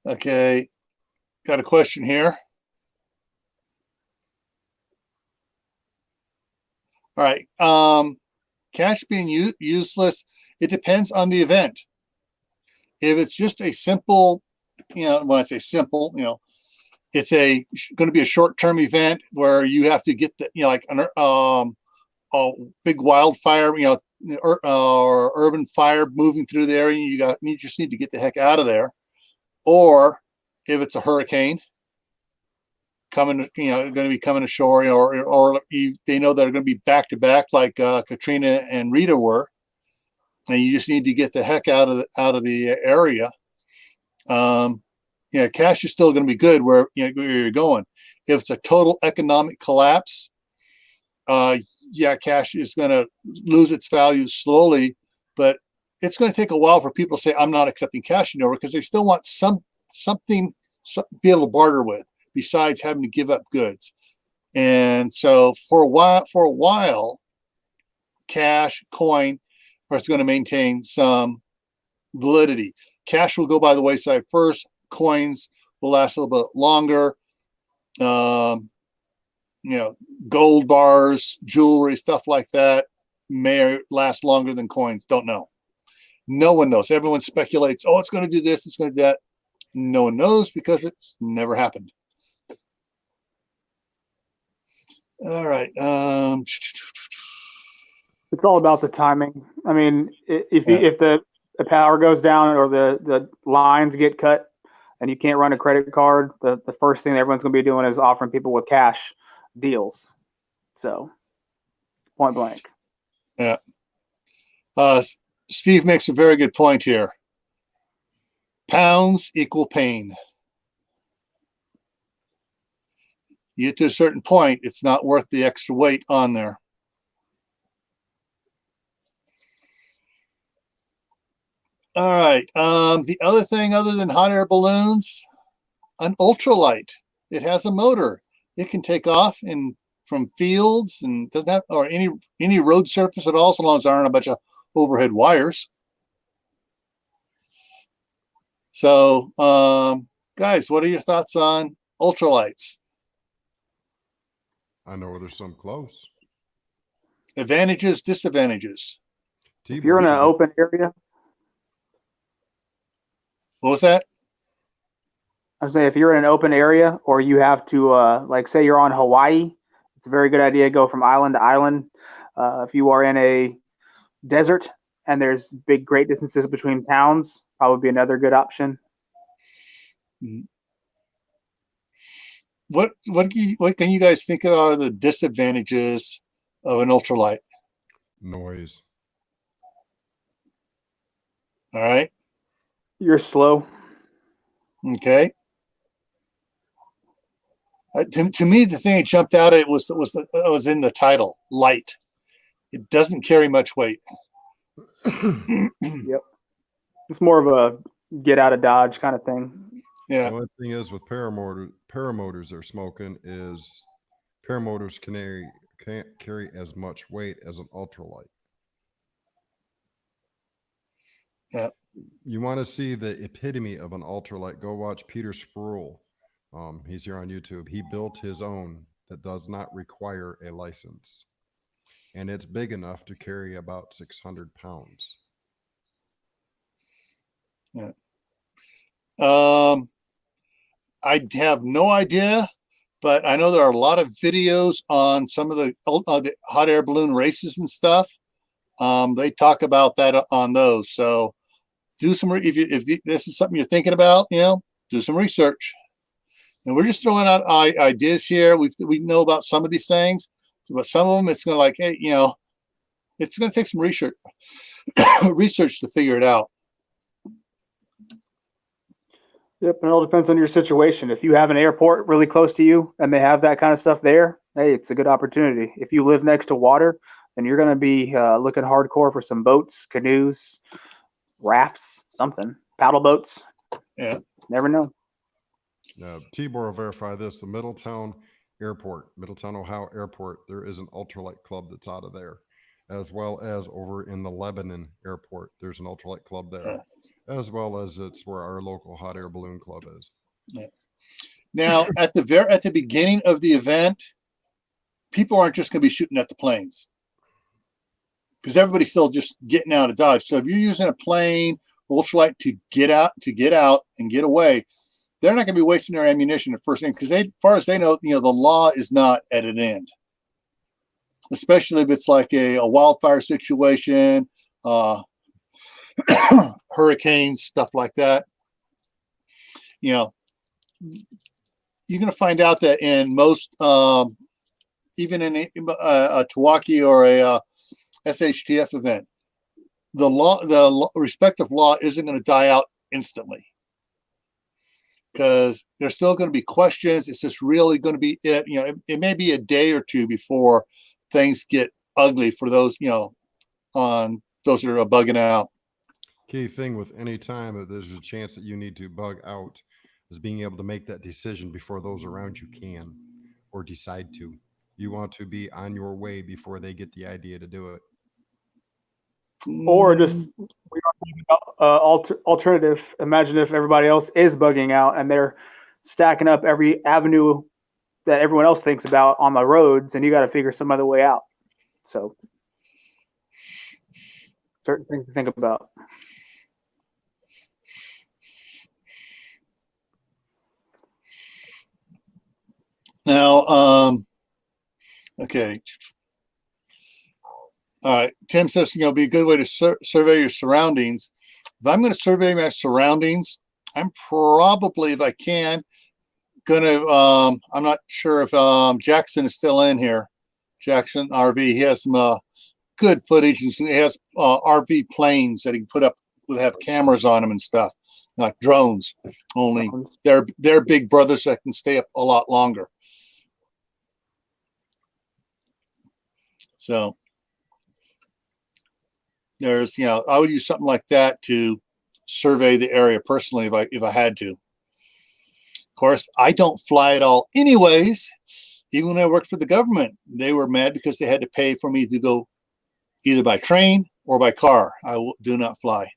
Okay, got a question here. All right. Cash being useless, it depends on the event. If it's just a simple, when I say simple, it's going to be a short-term event where you have to get the, like a big wildfire, or urban fire moving through the area. You just need to get the heck out of there. Or if it's a hurricane coming, going to be coming ashore, or they know they're going to be back to back like Katrina and Rita were, and you just need to get the heck out of the area. Cash is still going to be good where you're going. If it's a total economic collapse, cash is going to lose its value slowly, but it's going to take a while for people to say, I'm not accepting cash anymore, because they still want something to be able to barter with besides having to give up goods. And so for a while, cash, coin, are going to maintain some validity. Cash will go by the wayside first. Coins will last a little bit longer. Gold bars, jewelry, stuff like that may last longer than coins. Don't know. No one knows. Everyone speculates, oh, it's going to do this, it's going to do that. No one knows because it's never happened. All right. It's all about the timing. I mean, if the power goes down or the lines get cut and you can't run a credit card, the first thing that everyone's going to be doing is offering people with cash deals. So, point blank. Yeah. Steve makes a very good point here. Pounds equal pain. You get to a certain point, it's not worth the extra weight on there. All right. The other thing, other than hot air balloons, an ultralight. It has a motor. It can take off from fields and doesn't have, or any road surface at all, so long as there aren't a bunch of overhead wires. So, guys, what are your thoughts on ultralights? I know there's some close. Advantages, disadvantages. If you're in an open area. What was that? I was saying, if you're in an open area or you have to, like, say you're on Hawaii, it's a very good idea to go from island to island. If you are in a desert and there's great distances between towns, probably be another good option. What can you guys think of are the disadvantages of an ultralight? Noise. All right. You're slow. Okay. To me, the thing that jumped out at it was in the title, light. It doesn't carry much weight. Yep. It's more of a get out of Dodge kind of thing. Yeah. The only thing is with paramotors they're smoking is paramotors can't carry as much weight as an ultralight. Yeah. You want to see the epitome of an ultralight, go watch Peter Spruill. He's here on YouTube. He built his own that does not require a license. And it's big enough to carry about 600 pounds. Yeah. I have no idea, but I know there are a lot of videos on some of the hot air balloon races and stuff. They talk about that on those. So do some, if this is something you're thinking about, do some research. And we're just throwing out ideas here. We know about some of these things, but some of them it's going to like, hey, it's going to take some research to figure it out. Yep, and it all depends on your situation. If you have an airport really close to you and they have that kind of stuff there, hey, it's a good opportunity. If you live next to water, then you're going to be looking hardcore for some boats, canoes, rafts, something, paddle boats. Yeah. Never know. Tibor will verify this. The Middletown, Ohio Airport, there is an ultralight club that's out of there, as well as over in the Lebanon Airport. There's an ultralight club there. as well as it's where our local hot air balloon club is. Yeah. Now, at the beginning of the event, people aren't just going to be shooting at the planes because everybody's still just getting out of Dodge. So if you're using a plane ultralight to get out and get away, they're not going to be wasting their ammunition at first thing because as far as they know, the law is not at an end. Especially if it's like a wildfire situation, hurricanes, stuff like that. You're going to find out that in most, even in a TEOTWAWKI or a SHTF event, the respective law isn't going to die out instantly because there's still going to be questions. It's just really going to be it may be a day or two before things get ugly for those, on those that are bugging out. Key thing with any time that there's a chance that you need to bug out is being able to make that decision before those around you can or decide to. You want to be on your way before they get the idea to do it. Or just we are thinking about alternative. Imagine if everybody else is bugging out and they're stacking up every avenue that everyone else thinks about on the roads, and you got to figure some other way out. So, certain things to think about. Now, okay. All right. Tim says, be a good way to survey your surroundings. If I'm going to survey my surroundings, I'm probably, if I can, I'm not sure if Jackson is still in here. Jackson RV, he has some good footage. He has RV planes that he can put up that have cameras on them and stuff, like drones. Only they're big brothers that can stay up a lot longer. So there's, I would use something like that to survey the area personally if I had to. Of course, I don't fly at all anyways. Even when I worked for the government, they were mad because they had to pay for me to go either by train or by car. I do not fly.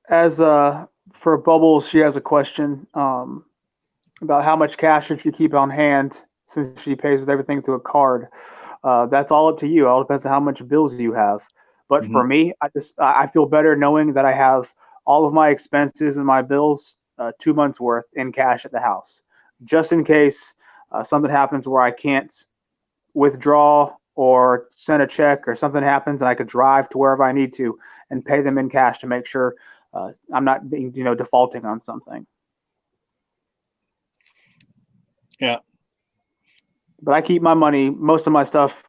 As for Bubbles, she has a question about how much cash should she keep on hand since she pays with everything through a card. That's all up to you. It all depends on how much bills you have. But for me, I feel better knowing that I have all of my expenses and my bills 2 months worth in cash at the house, just in case something happens where I can't withdraw or send a check or something happens, and I could drive to wherever I need to and pay them in cash to make sure I'm not being, defaulting on something. Yeah. But I keep my money, most of my stuff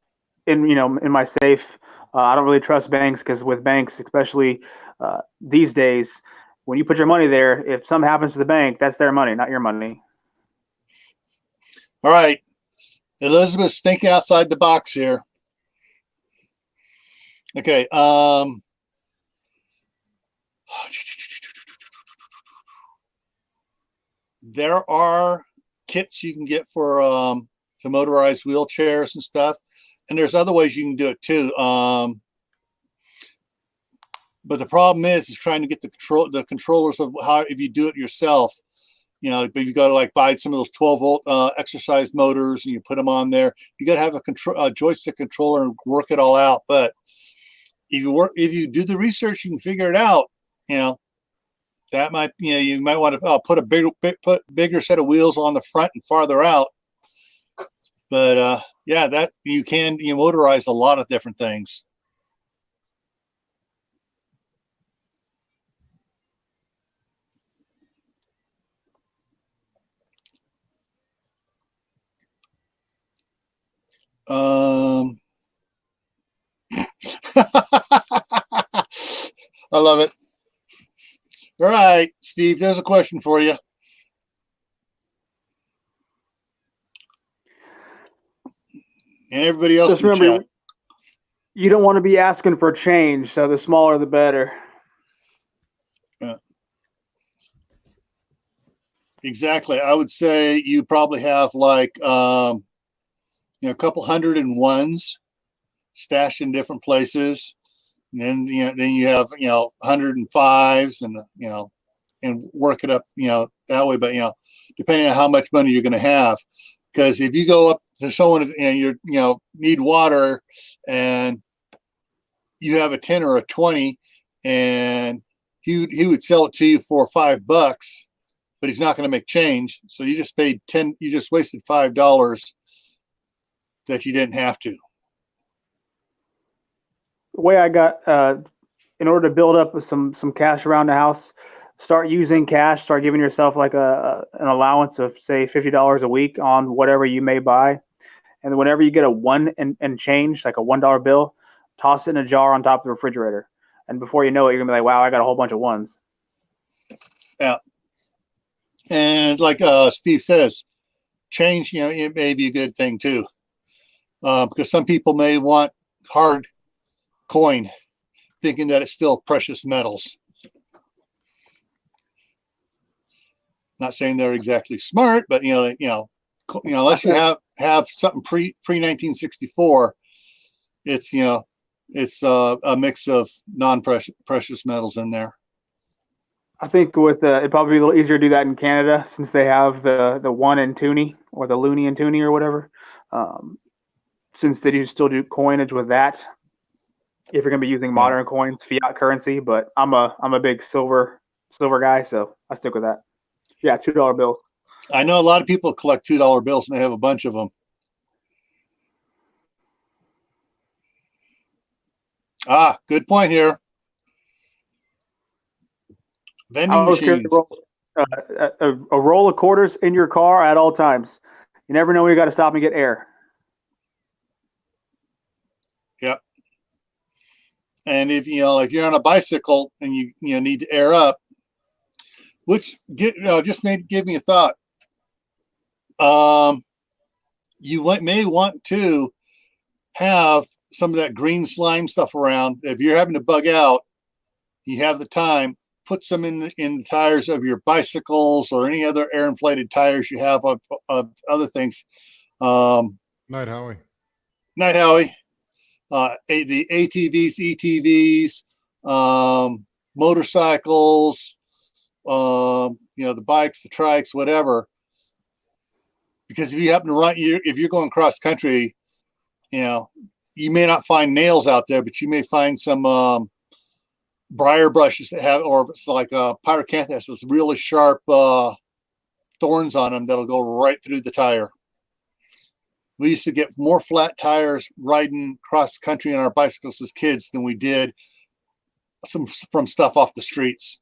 in my safe. I don't really trust banks because with banks, especially these days, when you put your money there, if something happens to the bank, that's their money, not your money. All right. Elizabeth's thinking outside the box here. Okay. There are kits you can get for the motorized wheelchairs and stuff, and there's other ways you can do it too. But the problem is trying to get the controllers of how, if you do it yourself, but you got to like buy some of those 12-volt exercise motors and you put them on there. You got to have a joystick controller and work it all out. But if you do the research, you can figure it out. That might, you might want to put a bigger set of wheels on the front and farther out. But yeah, that you can motorize a lot of different things. I love it. All right, Steve, there's a question for you. And everybody else. Just remember, you don't want to be asking for change, so the smaller the better. Exactly. I would say you probably have like a couple 101s stashed in different places. And then you have 105s and work it up that way. But depending on how much money you're going to have, because if you go up to someone and you need water and you have a 10 or a 20, and he would sell it to you for $5, but he's not going to make change. So you just paid 10. You just wasted $5 that you didn't have to. The way I got, in order to build up some cash around the house, start using cash, start giving yourself like an allowance of say $50 a week on whatever you may buy. And whenever you get a one and change, like a $1 bill, toss it in a jar on top of the refrigerator. And before you know it, you're gonna be like, wow, I got a whole bunch of ones. Yeah. And like Steve says, change, it may be a good thing too. Because some people may want hard coin, thinking that it's still precious metals. Not saying they're exactly smart, but unless you have something pre 1964, it's it's a mix of precious metals in there. I think it'd probably be a little easier to do that in Canada since they have the one and toonie or the loonie and toonie or whatever. Since they still do coinage with that, if you're gonna be using modern coins, fiat currency. But I'm a big silver guy, so I stick with that. Yeah, $2 bills. I know a lot of people collect $2 bills and they have a bunch of them. Good point here. Vending machines. A roll of quarters in your car at all times. You never know when you got to stop and get air. Yep. And if if you're on a bicycle and you need to air up, which just give me a thought. You may want to have some of that green slime stuff around. If you're having to bug out, you have the time, put some in the tires of your bicycles or any other air inflated tires you have of other things. Night Howie. The ATVs, ETVs, motorcycles, the bikes, the trikes, whatever. Because if you happen to if you're going cross country, you may not find nails out there, but you may find some briar brushes that have, or it's like pyracantha has this really sharp thorns on them that'll go right through the tire. We used to get more flat tires riding cross country on our bicycles as kids than we did from stuff off the streets.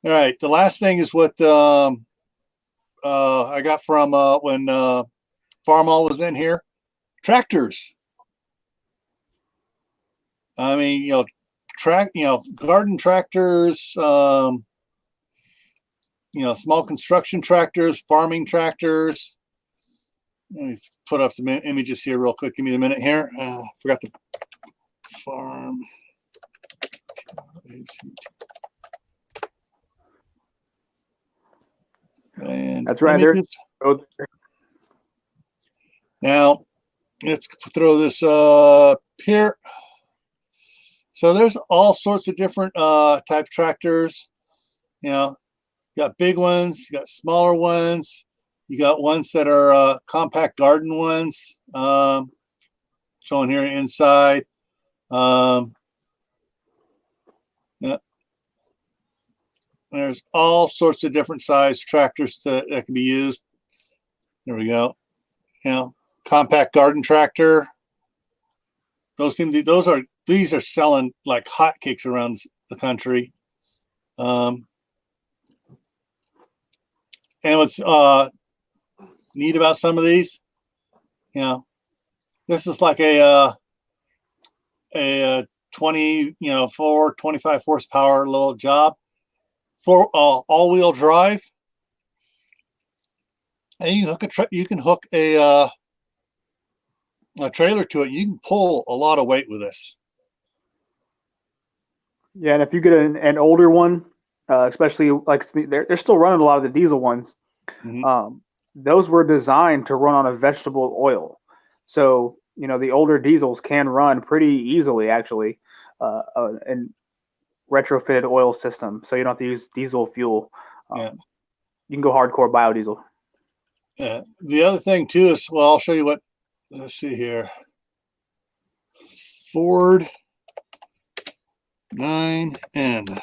All right, the last thing is what I got from when Farmall was in here. Tractors. I mean, garden tractors, small construction tractors, farming tractors. Let me put up some images here real quick. Give me a minute here. Forgot the farm. And that's right there. Now, let's throw this here. So there's all sorts of different type tractors. You got big ones, you got smaller ones, you got ones that are compact garden ones, showing here inside. Yeah. There's all sorts of different size tractors that can be used. There we go. Compact garden tractor. These are selling like hotcakes around the country. And what's neat about some of these, this is like a 25 horsepower little job for all-wheel drive, and you can hook a trailer to it. You can pull a lot of weight with this. Yeah, and if you get an older one, especially like they're still running a lot of the diesel ones. Mm-hmm. Those were designed to run on a vegetable oil. So the older diesels can run pretty easily, actually, and retrofitted oil system, so you don't have to use diesel fuel. Yeah. You can go hardcore biodiesel. Yeah. The other thing too is, well, I'll show you what. Let's see here. Ford 9N.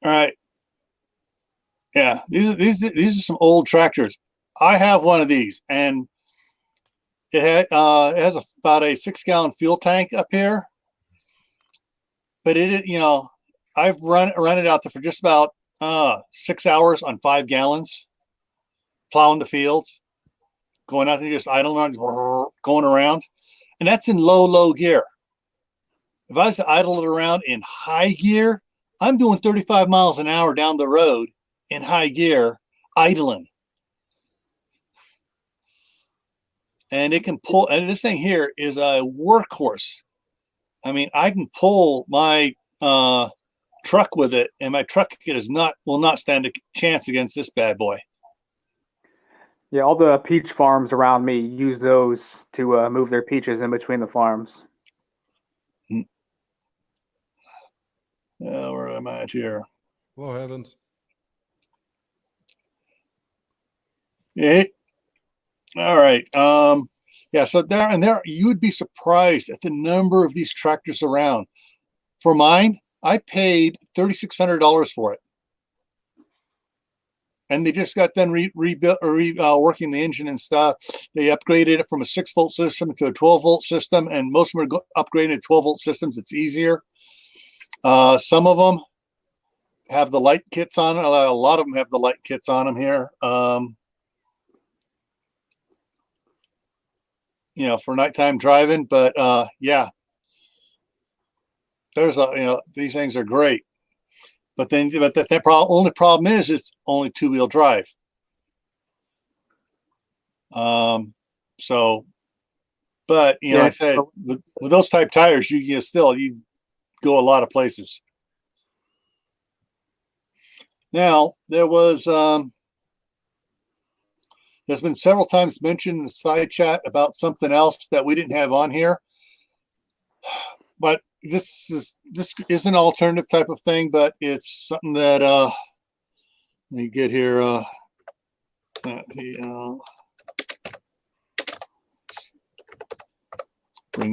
All right. Yeah, these are some old tractors. I have one of these, and it has about a 6-gallon fuel tank up here. But I've run it out there for just about 6 hours on 5 gallons, plowing the fields, going out there just idling around, going around, and that's in low gear. If I was to idle it around in high gear, I'm doing 35 miles an hour down the road in high gear, idling. And it can pull, and this thing here is a workhorse. I mean, I can pull my truck with it, and my truck will not stand a chance against this bad boy. Yeah, all the peach farms around me use those to move their peaches in between the farms. Where am I at here? Hello, heavens. Yeah. All right. Yeah. So there, you would be surprised at the number of these tractors around. For mine, I paid $3,600 for it, and they just got done working the engine and stuff. They upgraded it from a 6-volt system to a 12-volt system, and most of them are upgraded to 12-volt systems. It's easier. Some of them have the light kits on it. A lot of them have the light kits on them here. For nighttime driving, but yeah, there's these things are great, but the only problem is it's only 2-wheel drive. So, but like I said, with those type tires, you go a lot of places. Now there's been several times mentioned in the side chat about something else that we didn't have on here, but this is an alternative type of thing, but it's something that let me get here. Bring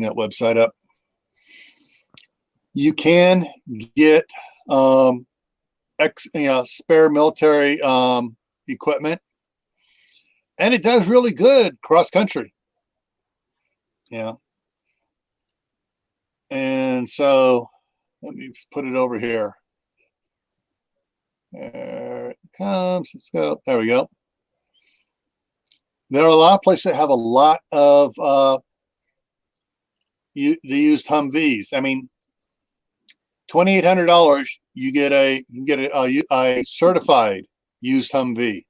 that website up. You can get spare military equipment, and it does really good cross country. Yeah. And so let me put it over here. There it comes. Let's go. There we go. There are a lot of places that have a lot of the used Humvees. I mean, $2,800, you get a certified used Humvee.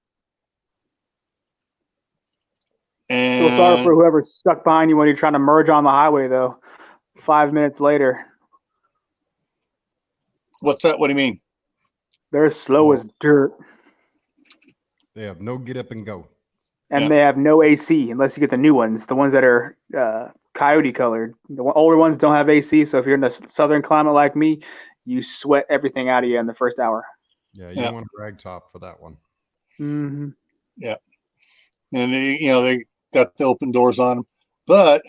And Feel sorry for whoever's stuck behind you when you're trying to merge on the highway, though. 5 minutes later. What's that? What do you mean? They're slow as dirt. They have no get up and go. And they have no AC unless you get the new ones, the ones that are coyote colored. The older ones don't have AC, so if you're in the southern climate like me, you sweat everything out of you in the first hour. Yeah, you don't want a rag top for that one. Mm-hmm. Yeah. And they got the open doors on them. But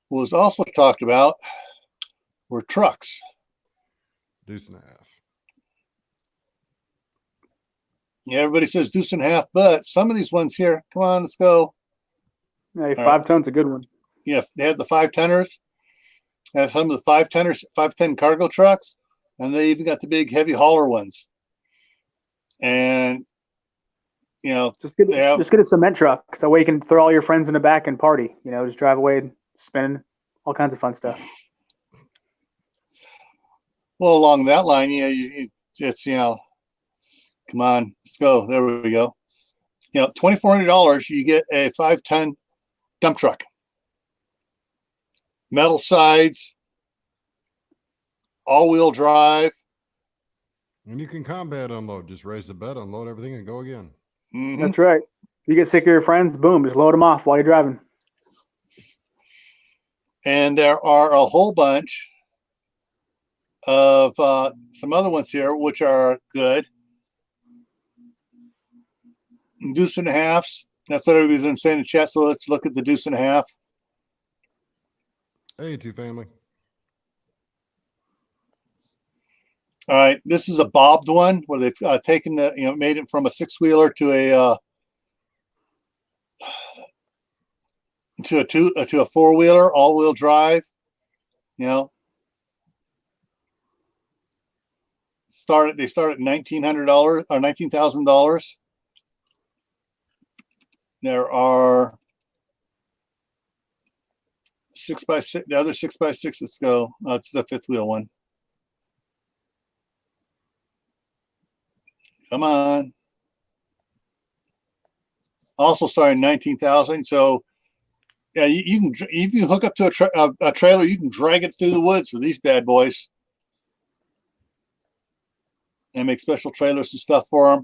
what was also talked about were trucks. Deuce and a half. Yeah, everybody says deuce and a half, but some of these ones here, come on, let's go. Hey, 5 ton's a good one. Yeah, they have the 5-tonners. They have some of the 5-tonners, 510 cargo trucks, and they even got the big heavy hauler ones. And just get a cement truck, so that way you can throw all your friends in the back and party. Just drive away and spin, all kinds of fun stuff. Well, along that line, it's come on, let's go. There we go. $2,400, you get a 5-ton dump truck, metal sides, all-wheel drive. And you can combat unload. Just raise the bed, unload everything, and go again. Mm-hmm. That's right. You get sick of your friends, boom, just load them off while you're driving. And there are a whole bunch of some other ones here, which are good. Deuce and a halves. That's what everybody's been saying in chat. So let's look at the deuce and a half. Hey, two family. All right, this is a bobbed one where they've taken the, made it from a 6-wheeler to a 4-wheeler, all-wheel drive. They start at $1,900 or $19,000. There are 6x6. The other 6x6. Let's go. It's the 5th wheel one. Come on. Also starting 19,000. So yeah, you can, if you hook up to a trailer, you can drag it through the woods with these bad boys, and make special trailers and stuff for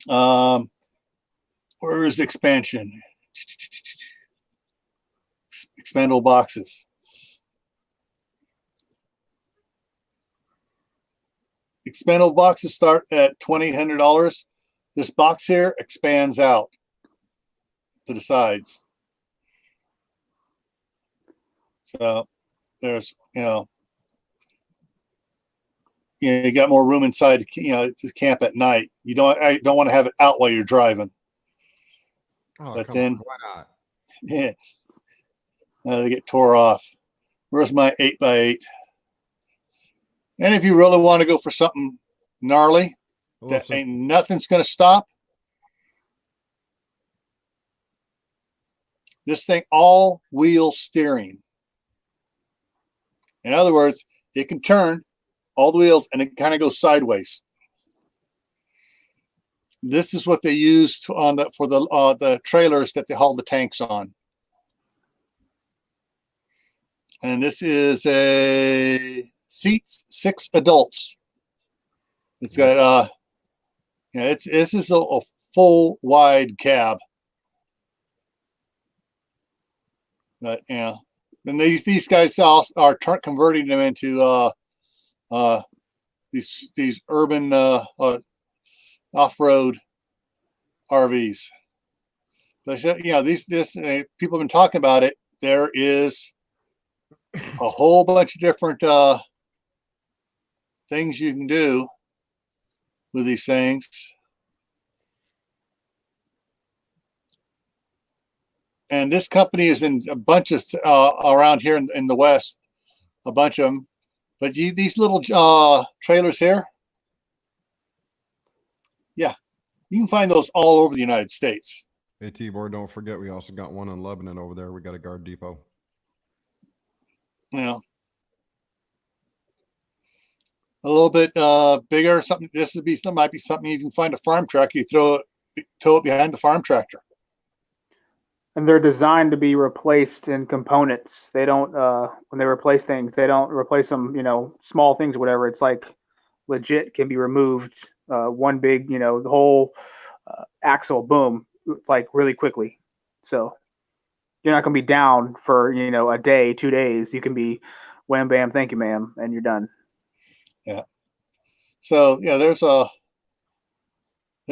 them. Where is expansion? Expandable boxes. Expandable boxes start at $2,800. This box here expands out to the sides. So there's, you got more room inside to camp at night. I don't want to have it out while you're driving. Oh, but come then, on. Why not? Yeah, they get tore off. Where's my 8x8? And if you really want to go for something gnarly, that ain't nothing's going to stop. This thing, all-wheel steering. In other words, it can turn all the wheels and it kind of goes sideways. This is what they used for the trailers that they haul the tanks on. And this is seats 6 adults. It's got this is a full wide cab. But and these guys are converting them into these urban off-road RVs. But this people have been talking about it. There is a whole bunch of different things you can do with these things. And this company is in a bunch of around here in the West, a bunch of them. But these little trailers here, yeah, you can find those all over the United States. Hey, T-Board, don't forget we also got one in Lebanon over there. We got a guard depot. A little bit bigger, something. This might be something you can find a farm tractor. You tow it behind the farm tractor. And they're designed to be replaced in components. They don't when they replace things, they don't replace them, small things or whatever. It's like legit can be removed. One big, the whole axle, boom, like really quickly. So you're not going to be down for, a day, 2 days. You can be wham, bam, thank you, ma'am, and you're done. Yeah. So yeah, there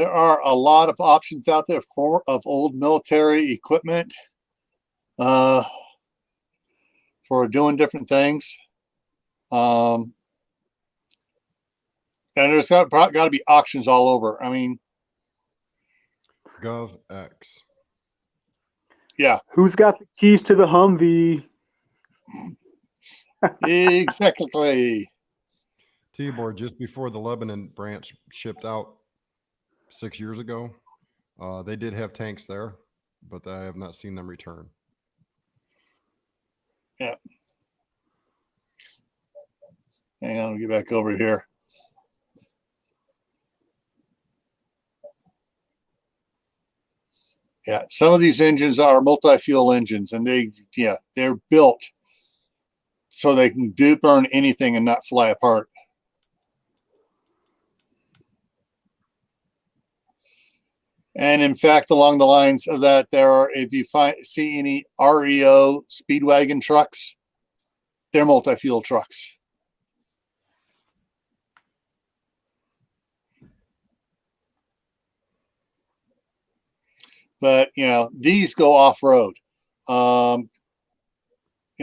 are a lot of options out there of old military equipment for doing different things. And there's got to be auctions all over. I mean, GovX. Yeah. Who's got the keys to the Humvee? Exactly. T-Board, just before the Lebanon branch shipped out 6 years ago, they did have tanks there, but I have not seen them return. Yeah. Hang on, I'll get back over here. Yeah, some of these engines are multi-fuel engines, and they're built so they can burn anything and not fly apart. And in fact, along the lines of that, if you see any REO Speedwagon trucks, they're multi-fuel trucks. But, these go off-road.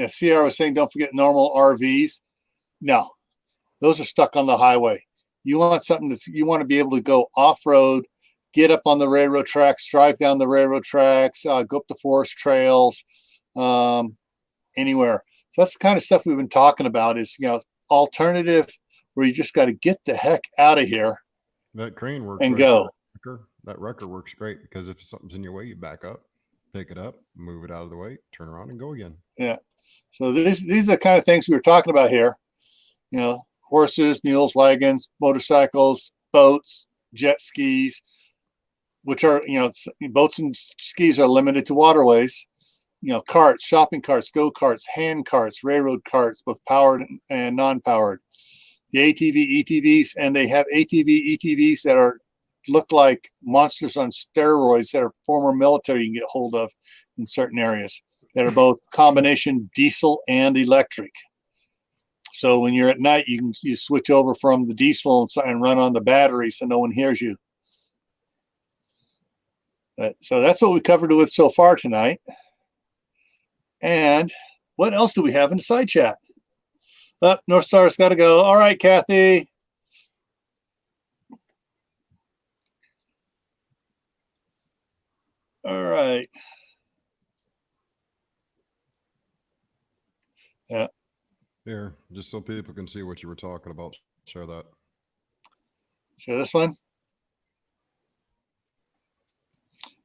Sierra was saying, don't forget normal RVs. No, those are stuck on the highway. You want something you want to be able to go off-road, get up on the railroad tracks, drive down the railroad tracks, go up the forest trails, anywhere. So that's the kind of stuff we've been talking about is, alternative where you just got to get the heck out of here. That crane works and right go. There. That wrecker works great because if something's in your way, you back up, pick it up, move it out of the way, turn around and go again. Yeah. So these are the kind of things we were talking about here. Horses, mules, wagons, motorcycles, boats, jet skis, which are, boats and skis are limited to waterways. Carts, shopping carts, go-karts, hand carts, railroad carts, both powered and non-powered. The ATV, ETVs, and they have ATV, ETVs that look like monsters on steroids that are former military you can get hold of in certain areas that are both combination diesel and electric. So when you're at night, you switch over from the diesel and run on the battery so no one hears you. So that's what we covered with so far tonight. And what else do we have in the side chat? North Star's got to go. All right, Kathy. All right. Yeah. Here, just so people can see what you were talking about. Share that. Share this one.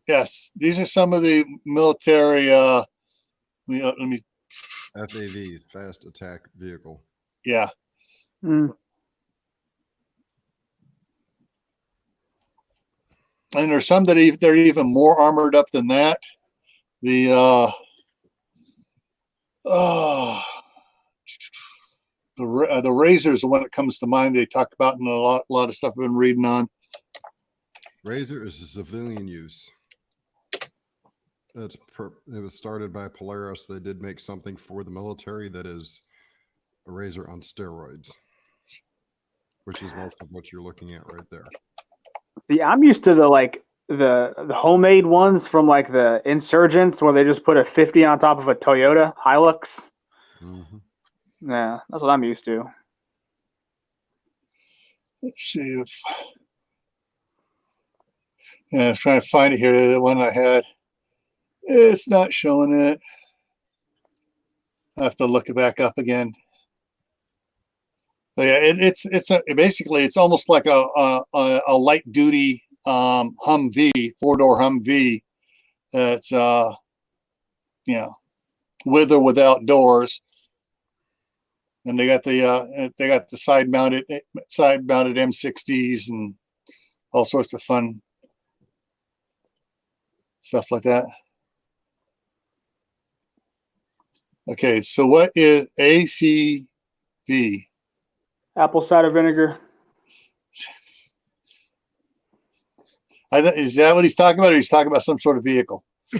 Yes, these are some of the military. Let me. FAV, fast attack vehicle. Yeah. Mm. And there's some that they're even more armored up than that. The Razor is the one that comes to mind. They talk about in a lot of stuff I've been reading on. Razor is a civilian use. It was started by Polaris. They did make something for the military that is a Razor on steroids, which is most of what you're looking at right there. Yeah, I'm used to the homemade ones from like the Insurgents where they just put a 50 on top of a Toyota Hilux. Mm-hmm. Yeah, that's what I'm used to. Let's see if I was trying to find it here. The one I had, it's not showing it. I have to look it back up again. But yeah, it's almost like a light duty Humvee, 4-door Humvee. That's with or without doors. And they got the side mounted M60s and all sorts of fun stuff like that. Okay, so what is ACV? Apple cider vinegar. Is that what he's talking about, or he's talking about some sort of vehicle? I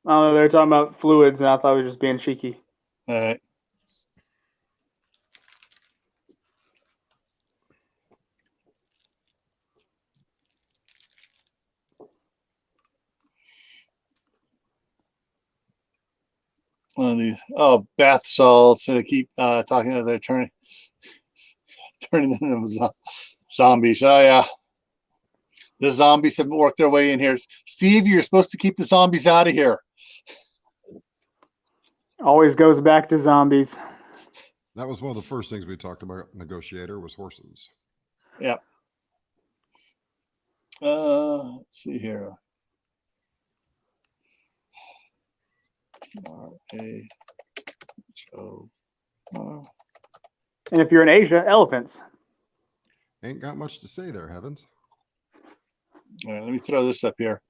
don't know. They were talking about fluids, and I thought we were just being cheeky. All right. Bath salts, and I keep talking to the attorney, turning them into zombies. Oh yeah, the zombies have worked their way in here. Steve, you're supposed to keep the zombies out of here. Always goes back to zombies. That was one of the first things we talked about. Negotiator was horses. Yeah. Let's see here. RAHO. And if you're in Asia, elephants. Ain't got much to say there, Heavens. All right, let me throw this up here.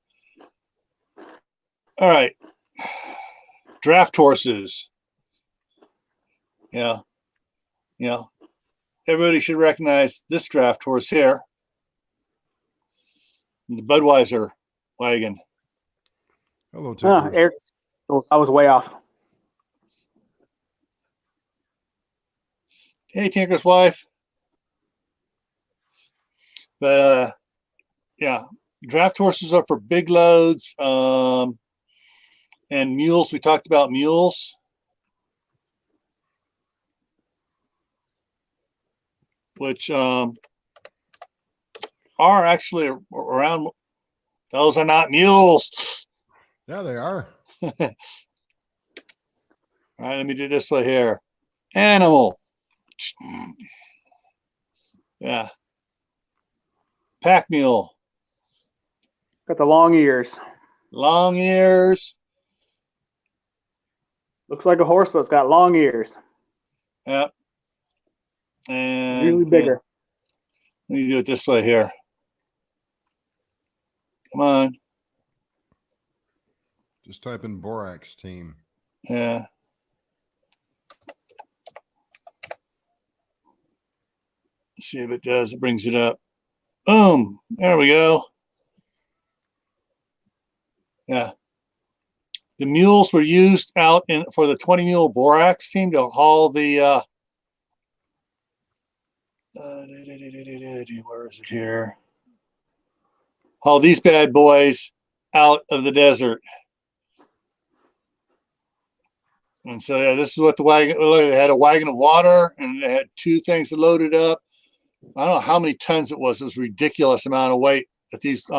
All right. Draft horses. Yeah. Everybody should recognize this draft horse here. The Budweiser wagon. Hello, Tinker. Eric, I was way off. Hey, Tinker's wife. But yeah, draft horses are for big loads. And mules, we talked about mules. Which are actually around. Those are not mules. Yeah, they are. All right, let me do this way here. Animal. Yeah. Pack mule. Got the long ears. Long ears. Looks like a horse, but it's got long ears. Yeah. And Usually bigger. Let me do it this way here. Come on. Just type in Borax team. Yeah. Let's see if it does. It brings it up. Boom. There we go. Yeah. The mules were used out for the 20 mule Borax team to haul the where is it here? Haul these bad boys out of the desert. And so yeah, this is what the wagon. They had a wagon of water, and they had two things loaded up. I don't know how many tons it was. It was a ridiculous amount of weight that these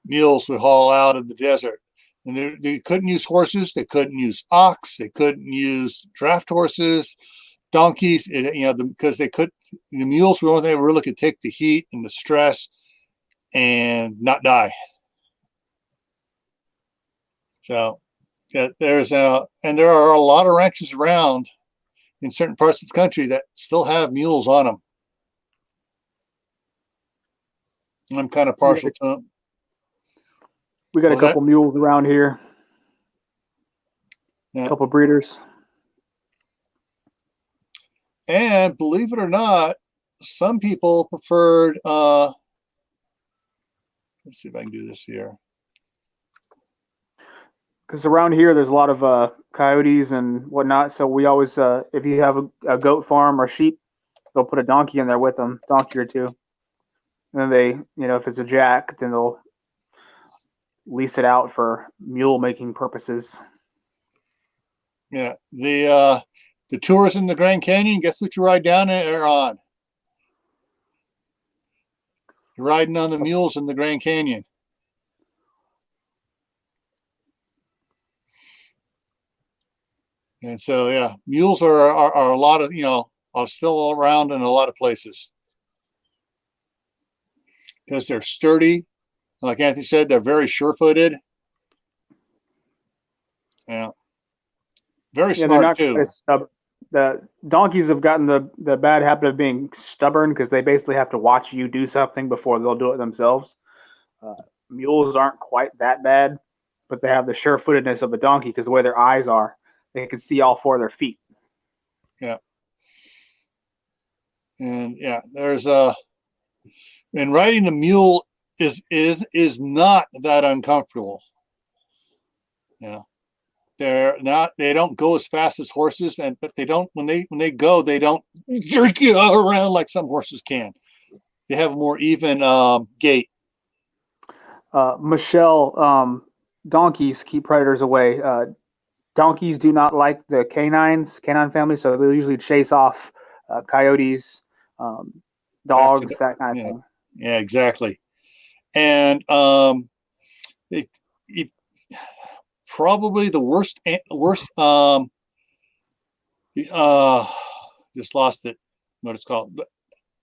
mules would haul out of the desert. And they couldn't use horses. They couldn't use ox. They couldn't use draft horses, donkeys. Because the mules were the only thing that really could take the heat and the stress and not die. So yeah, there are a lot of ranches around in certain parts of the country that still have mules on them. And I'm kind of partial to them. We got a couple mules around here. Yeah. A couple breeders. And believe it or not, some people preferred, let's see if I can do this here. Because around here, there's a lot of coyotes and whatnot. So we always, if you have a goat farm or sheep, they'll put a donkey in there with them, donkey or two. And then they, if it's a jack, then they'll lease it out for mule making purposes. Yeah, the tours in the Grand Canyon. Guess what you ride down there on? You're riding on the mules in the Grand Canyon. And so, yeah, mules are a lot of, are still around in a lot of places because they're sturdy. Like Anthony said, they're very sure-footed. Yeah. Very smart, too. The donkeys have gotten the bad habit of being stubborn because they basically have to watch you do something before they'll do it themselves. Mules aren't quite that bad, but they have the sure-footedness of a donkey because the way their eyes are. They can see all four of their feet. Yeah. And yeah, and riding a mule is not that uncomfortable. Yeah. They don't go as fast as horses, but they don't when they go, they don't jerk you around like some horses can. They have a more even gait. Michelle, donkeys keep predators away. Donkeys do not like the canine family, so they'll usually chase off coyotes, dogs, that kind of thing. Yeah, exactly. And probably the worst. Just lost it. What it's called?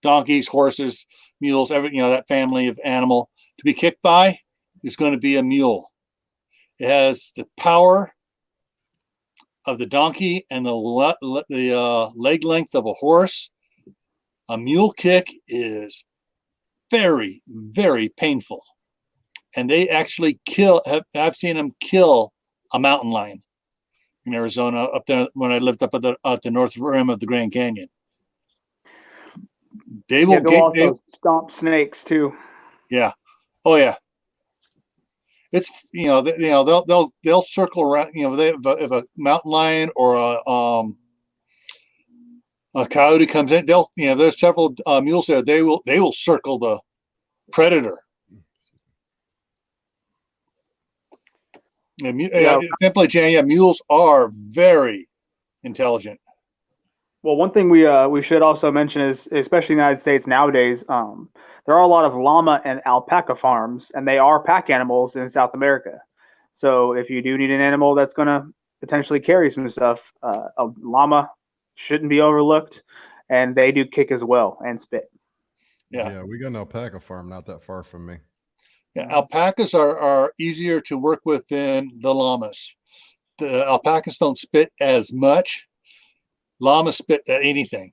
Donkeys, horses, mules, that family of animal to be kicked by is going to be a mule. It has the power of the donkey and the leg length of a horse. A mule kick is very, very painful, and they actually I've seen them kill a mountain lion in Arizona up there when I lived up at the north rim of the Grand Canyon. They will also stomp snakes too. Yeah. Oh yeah. It's they'll circle around. If a mountain lion or a coyote comes in, there's several mules there. They will circle the predator. Simply, Jan, mules are very intelligent. Well, one thing we should also mention is, especially in the United States nowadays, there are a lot of llama and alpaca farms, and they are pack animals in South America. So if you do need an animal that's going to potentially carry some stuff, a llama shouldn't be overlooked, and they do kick as well and spit. Yeah, we got an alpaca farm not that far from me. Yeah, alpacas are easier to work with than the llamas. The alpacas don't spit as much. Llamas spit at anything.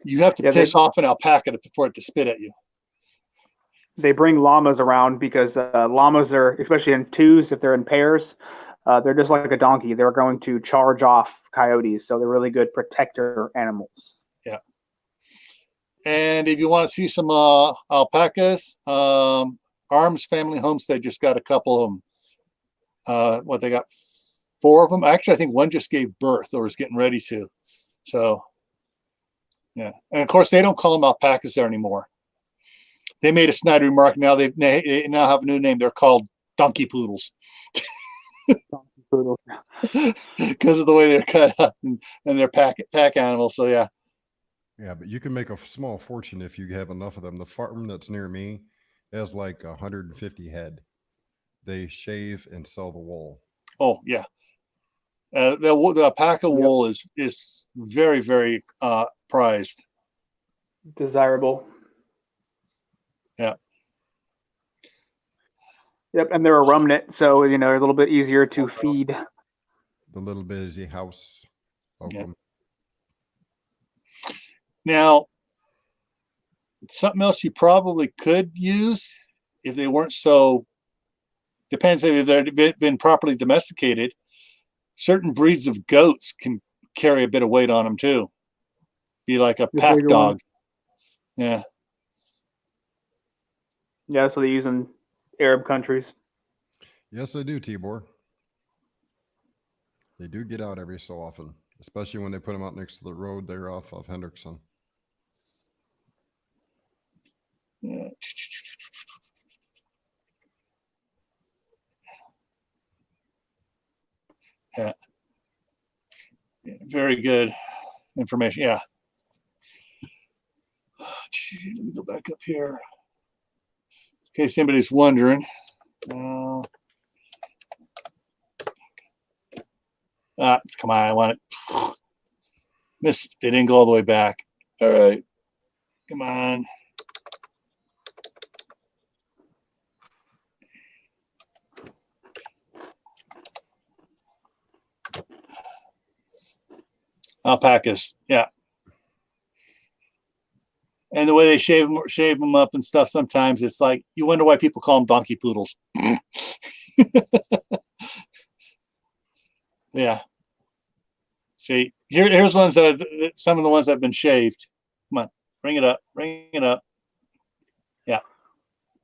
You have to piss off an alpaca for it to spit at you. They bring llamas around because llamas are, especially in twos, if they're in pairs, they're just like a donkey. They're going to charge off coyotes, so they're really good protector animals. Yeah. And if you want to see some alpacas, Arms Family Homestead just got a couple of them. They got 4 of them. Actually, I think one just gave birth or is getting ready to. So, yeah. And of course, they don't call them alpacas there anymore. They made a snide remark. Now they now have a new name. They're called donkey poodles. Donkey poodles. Because of the way they're cut up and they're pack animals. So, yeah. Yeah, but you can make a small fortune if you have enough of them. The farm that's near me has like 150 head. They shave and sell the wool. Oh, yeah. The alpaca wool is very, very prized. Desirable. Yeah. Yep, and they're a rumnit, so they're a little bit easier to feed. The little busy house. Yeah. Now, something else you probably could use if they weren't so. Depends if they've been properly domesticated. Certain breeds of goats can carry a bit of weight on them too. Be like a pack dog. Yeah. Yeah, so they use in Arab countries. Yes, they do, Tibor. They do get out every so often, especially when they put them out next to the road there off of Hendrickson. Yeah. Yeah. Very good information. Yeah. Let me go back up here. In case anybody's wondering. Come on, I want it. Missed. They didn't go all the way back. All right. Come on. Alpacas, yeah. And the way they shave them up and stuff, sometimes it's like you wonder why people call them donkey poodles. Yeah. See, here's ones some of the ones that have been shaved. Come on, bring it up. Yeah.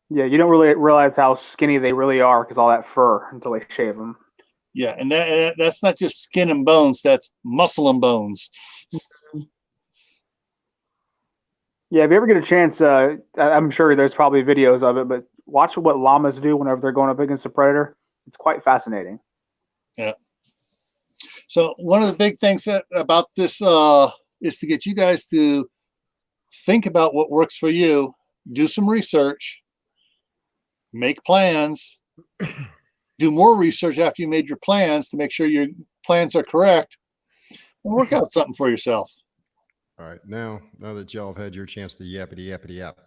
Yeah, you don't really realize how skinny they really are because all that fur until they shave them. Yeah, and that's not just skin and bones, that's muscle and bones. Yeah, if you ever get a chance, I'm sure there's probably videos of it, but watch what llamas do whenever they're going up against a predator. It's quite fascinating. Yeah. So one of the big things about this is to get you guys to think about what works for you, do some research, make plans, do more research after you made your plans to make sure your plans are correct, and work out something for yourself. All right, now that y'all have had your chance to yappity yap,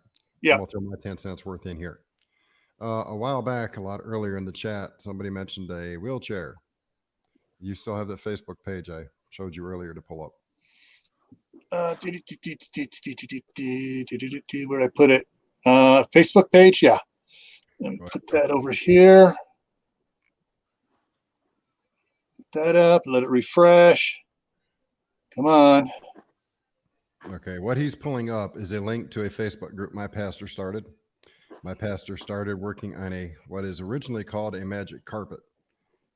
yeah, I'm gonna throw my 10 cents worth in here. A while back, a lot earlier in the chat, somebody mentioned a wheelchair. You still have that Facebook page I showed you earlier to pull up. Where did I put it? Facebook page, yeah. Let me put that over here. Put that up. Let it refresh. Come on. Okay, what he's pulling up is a link to a Facebook group my pastor started. My pastor started working on what is originally called a magic carpet.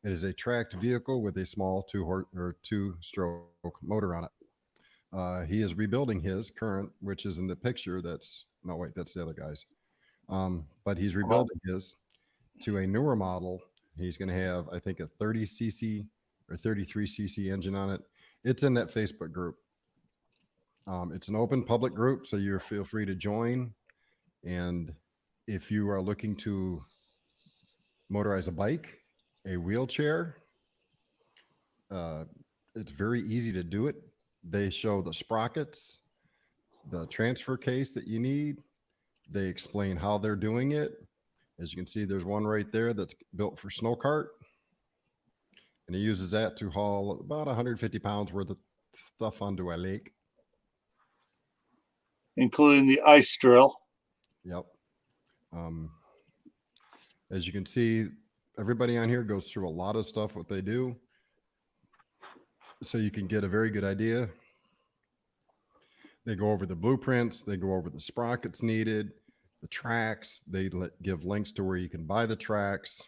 It is a tracked vehicle with a small two-stroke motor on it. He is rebuilding his current, which is in the picture. That's the other guy's. But he's rebuilding his to a newer model. He's going to have, I think, a 30cc or 33cc engine on it. It's in that Facebook group. It's an open public group, so you feel free to join. And if you are looking to motorize a bike, a wheelchair, it's very easy to do it. They show the sprockets, the transfer case that you need. They explain how they're doing it. As you can see, there's one right there that's built for snow cart. And he uses that to haul about 150 pounds worth of stuff onto a lake. Including the ice drill. Yep. As you can see, everybody on here goes through a lot of stuff, what they do. So you can get a very good idea. They go over the blueprints. They go over the sprockets needed, the tracks. They give links to where you can buy the tracks.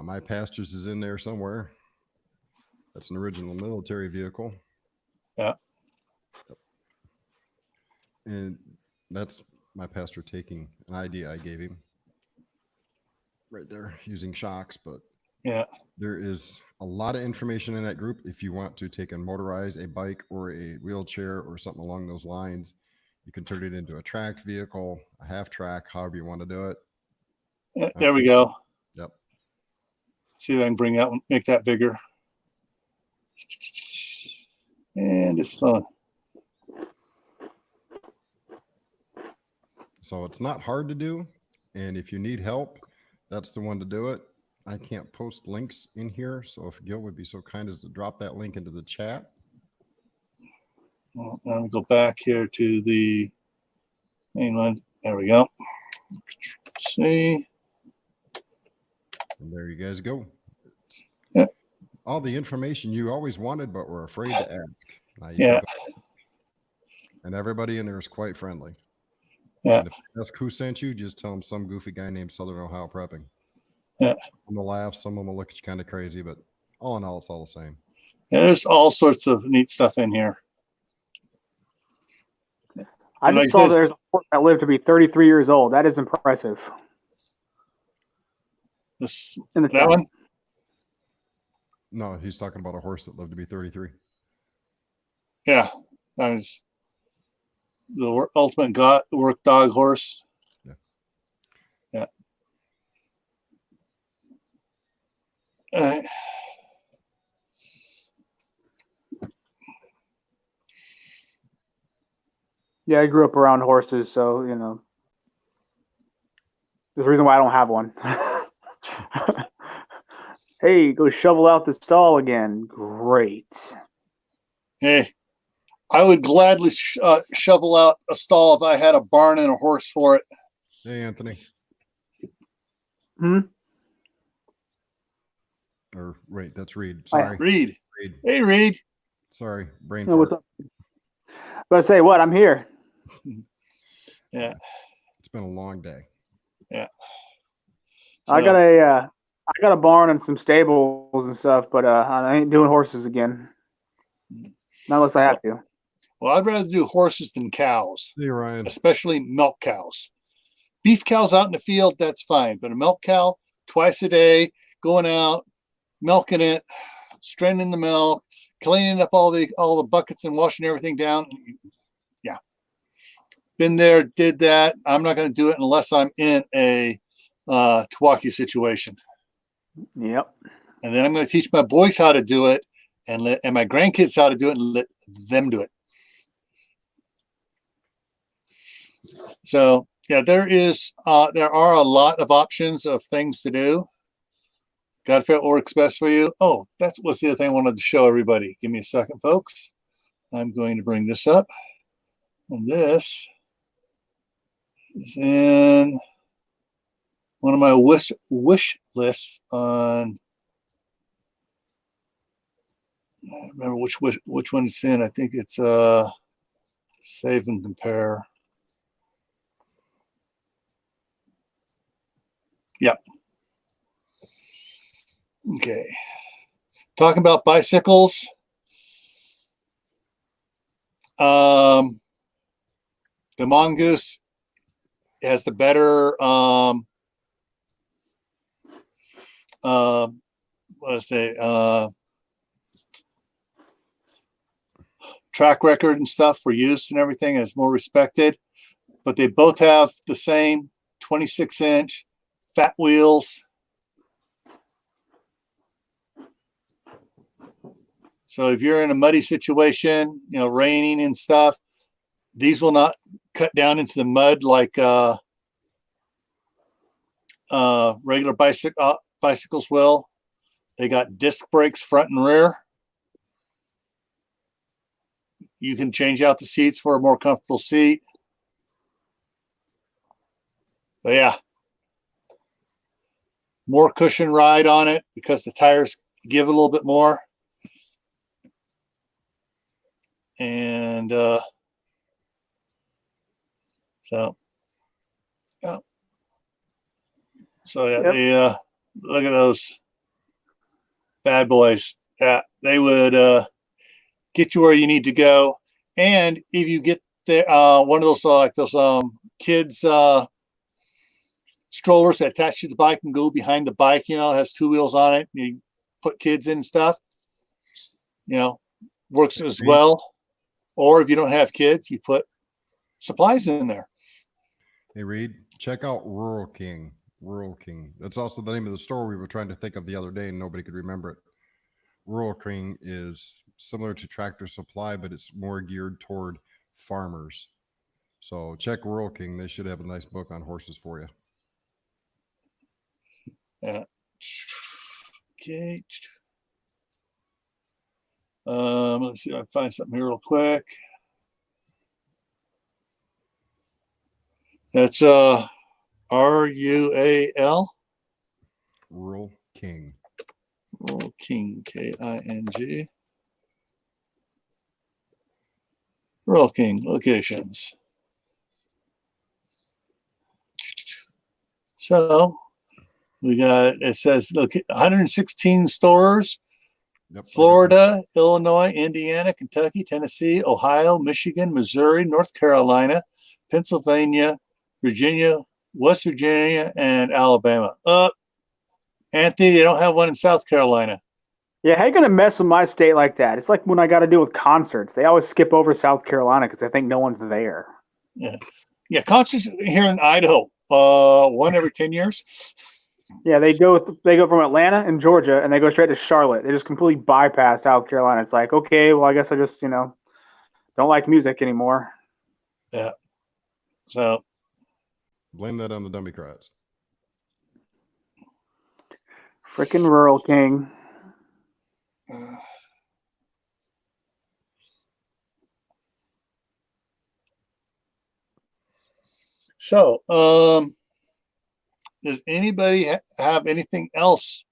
My pastor's is in there somewhere. That's an original military vehicle. Yeah. And that's my pastor taking an idea I gave him right there using shocks. But yeah, there is a lot of information in that group. If you want to take and motorize a bike or a wheelchair or something along those lines, you can turn it into a tracked vehicle, a half track, however you want to do it. There we go. Yep. See if I can bring out, make that bigger. And it's done. So it's not hard to do. And if you need help, that's the one to do it. I can't post links in here. So if Gil would be so kind as to drop that link into the chat. Well, let me go back here to the mainland. There we go. See. And there you guys go. Yeah. All the information you always wanted, but were afraid to ask. Now you Yeah. And everybody in there is quite friendly. Yeah. And if you ask who sent you, just tell them some goofy guy named Southern Ohio Prepping. Yeah. Some will laugh, some will look at you kind of crazy, but all in all, it's all the same. Yeah, there's all sorts of neat stuff in here. I Like just saw this- there's a horse that lived to be 33 years old. That is impressive. This In the that chat. one. No, he's talking about a horse that lived to be 33. Yeah, that was the ultimate work dog horse. Yeah. Yeah. Yeah, I grew up around horses, so you know. There's a reason why I don't have one. Hey, go shovel out the stall again. Great. Hey, I would gladly shovel out a stall if I had a barn and a horse for it. Hey, Anthony. Hmm? Or wait, that's Reed. Sorry. Reed. Reed. Hey, Reed. Sorry. Brain Oh, what's fart. up? But I say what? I'm here. Yeah. It's been a long day. Yeah. I got a barn and some stables and stuff, but I ain't doing horses again. Not unless I have to. Well, I'd rather do horses than cows, See you, Ryan. especially milk cows. Beef cows out in the field, that's fine. But a milk cow twice a day, going out, milking it, straining the milk, cleaning up all the buckets and washing everything down. Yeah. Been there, did that. I'm not going to do it unless I'm in a TEOTWAWKI situation. Yep. And then I'm going to teach my boys how to do it and my grandkids how to do it and let them do it. So yeah, there are a lot of options of things to do. Got to figure out what works best for you. Oh, that's what's the other thing I wanted to show everybody. Give me a second, folks. I'm going to bring this up. And this is in one of my wish lists on, I don't remember which one it's in. I think it's save and compare. Yep. Okay. Talking about bicycles. The Mongoose has the better track record and stuff for use and everything, and it's more respected. But they both have the same 26-inch fat wheels. So if you're in a muddy situation, raining and stuff, these will not cut down into the mud like regular bicycles will. They got disc brakes front and rear. You can change out the seats for a more comfortable seat. But yeah, more cushion ride on it because the tires give a little bit more. And so yeah, yep. They look at those bad boys. Yeah, they would get you where you need to go. And if you get the one of those like those kids strollers that attach to the bike and go behind the bike, it has two wheels on it. You put kids in and stuff. Works as well. Or if you don't have kids, you put supplies in there. Hey, Reed, check out Rural King. Rural King. That's also the name of the store we were trying to think of the other day, and nobody could remember it. Rural King is similar to Tractor Supply, but it's more geared toward farmers. So check Rural King. They should have a nice book on horses for you. Okay. Let's see if I can find something here real quick. That's RUAL. Rural King. Rural King, KING. Rural King locations. So we got, it says, look, 116 stores. Yep, Florida, Illinois, Indiana, Kentucky, Tennessee, Ohio, Michigan, Missouri, North Carolina, Pennsylvania, Virginia, West Virginia, and Alabama. Anthony, they don't have one in South Carolina. Yeah, how you gonna mess with my state like that? It's like when I got to deal with concerts. They always skip over South Carolina because I think no one's there. Yeah, concerts here in Idaho, one every 10 years. Yeah, they go from Atlanta and Georgia, and they go straight to Charlotte. They just completely bypass South Carolina. It's like, okay, well, I guess I just, don't like music anymore. Yeah. So blame that on the Democrats. Freaking Rural King. So, does anybody have anything else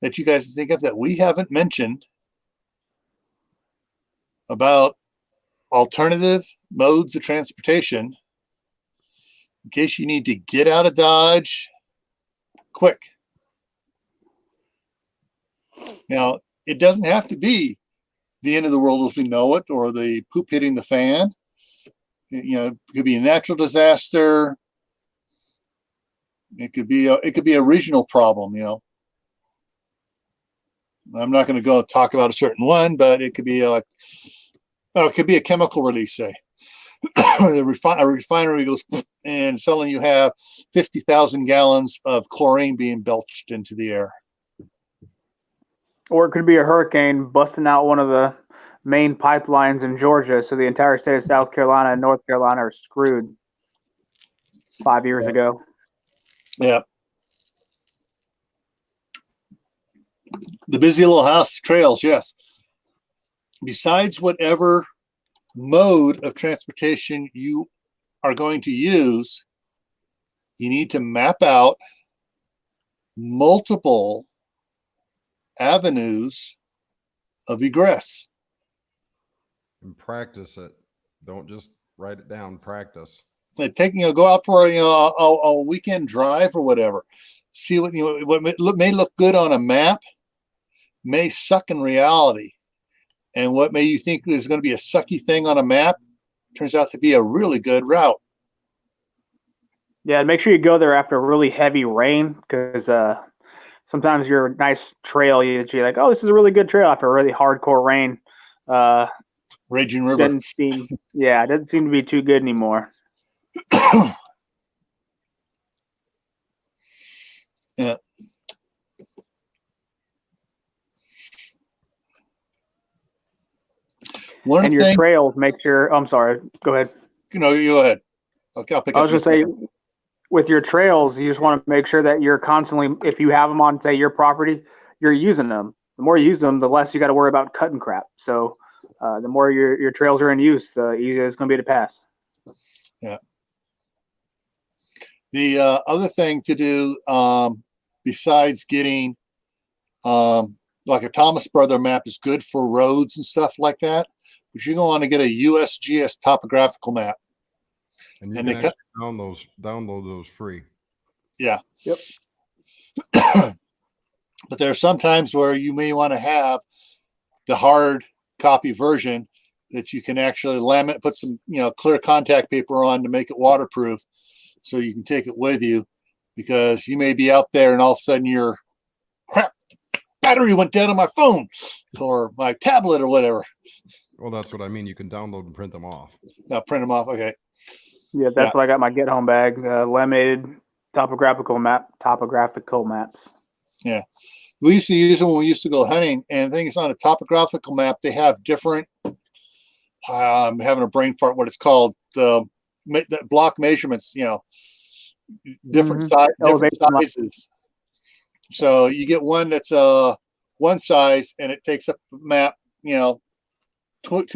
that you guys think of that we haven't mentioned about alternative modes of transportation in case you need to get out of Dodge quick? Now, it doesn't have to be the end of the world as we know it or the poop hitting the fan. It could be a natural disaster. It could be a regional problem. I'm not going to go talk about a certain one, but it could be it could be a chemical release. Say, a refinery goes and suddenly you have 50,000 gallons of chlorine being belched into the air. Or it could be a hurricane busting out one of the main pipelines in Georgia, so the entire state of South Carolina and North Carolina are screwed 5 years ago. Yeah. The busy little house trails, yes. Besides whatever mode of transportation you are going to use, you need to map out multiple avenues of egress. And practice it. Don't just write it down. Practice. Go out for a weekend drive or whatever. see what may look good on a map may suck in reality. And what may you think is going to be a sucky thing on a map turns out to be a really good route. Yeah, and make sure you go there after really heavy rain, because sometimes your nice trail, you're like, oh, this is a really good trail after really hardcore rain. Raging river. It doesn't seem to be too good anymore. Yeah. And your trails, make sure. I'm sorry. Go ahead. You go ahead. Okay, I'll pick up. I was going to say, with your trails, you just want to make sure that you're constantly, if you have them on, say, your property, you're using them. The more you use them, the less you got to worry about cutting crap. So the more your trails are in use, the easier it's going to be to pass. Yeah. The other thing to do, besides getting like a Thomas Brother map is good for roads and stuff like that, but you're going to want to get a USGS topographical map. And you can actually download those free. Yeah. Yep. But there are some times where you may want to have the hard copy version that you can actually laminate, put some clear contact paper on to make it waterproof, so you can take it with you, because you may be out there and all of a sudden your crap battery went dead on my phone or my tablet or whatever. Well, that's what I mean. You can download and print them off. Print them off. Okay. Yeah, that's what I got my get home bag, laminated topographical maps. Yeah. We used to use them when we used to go hunting, and things on a topographical map, they have different, I'm having a brain fart, what it's called, the block measurements, different sizes. So you get one that's one size, and it takes up the map, 2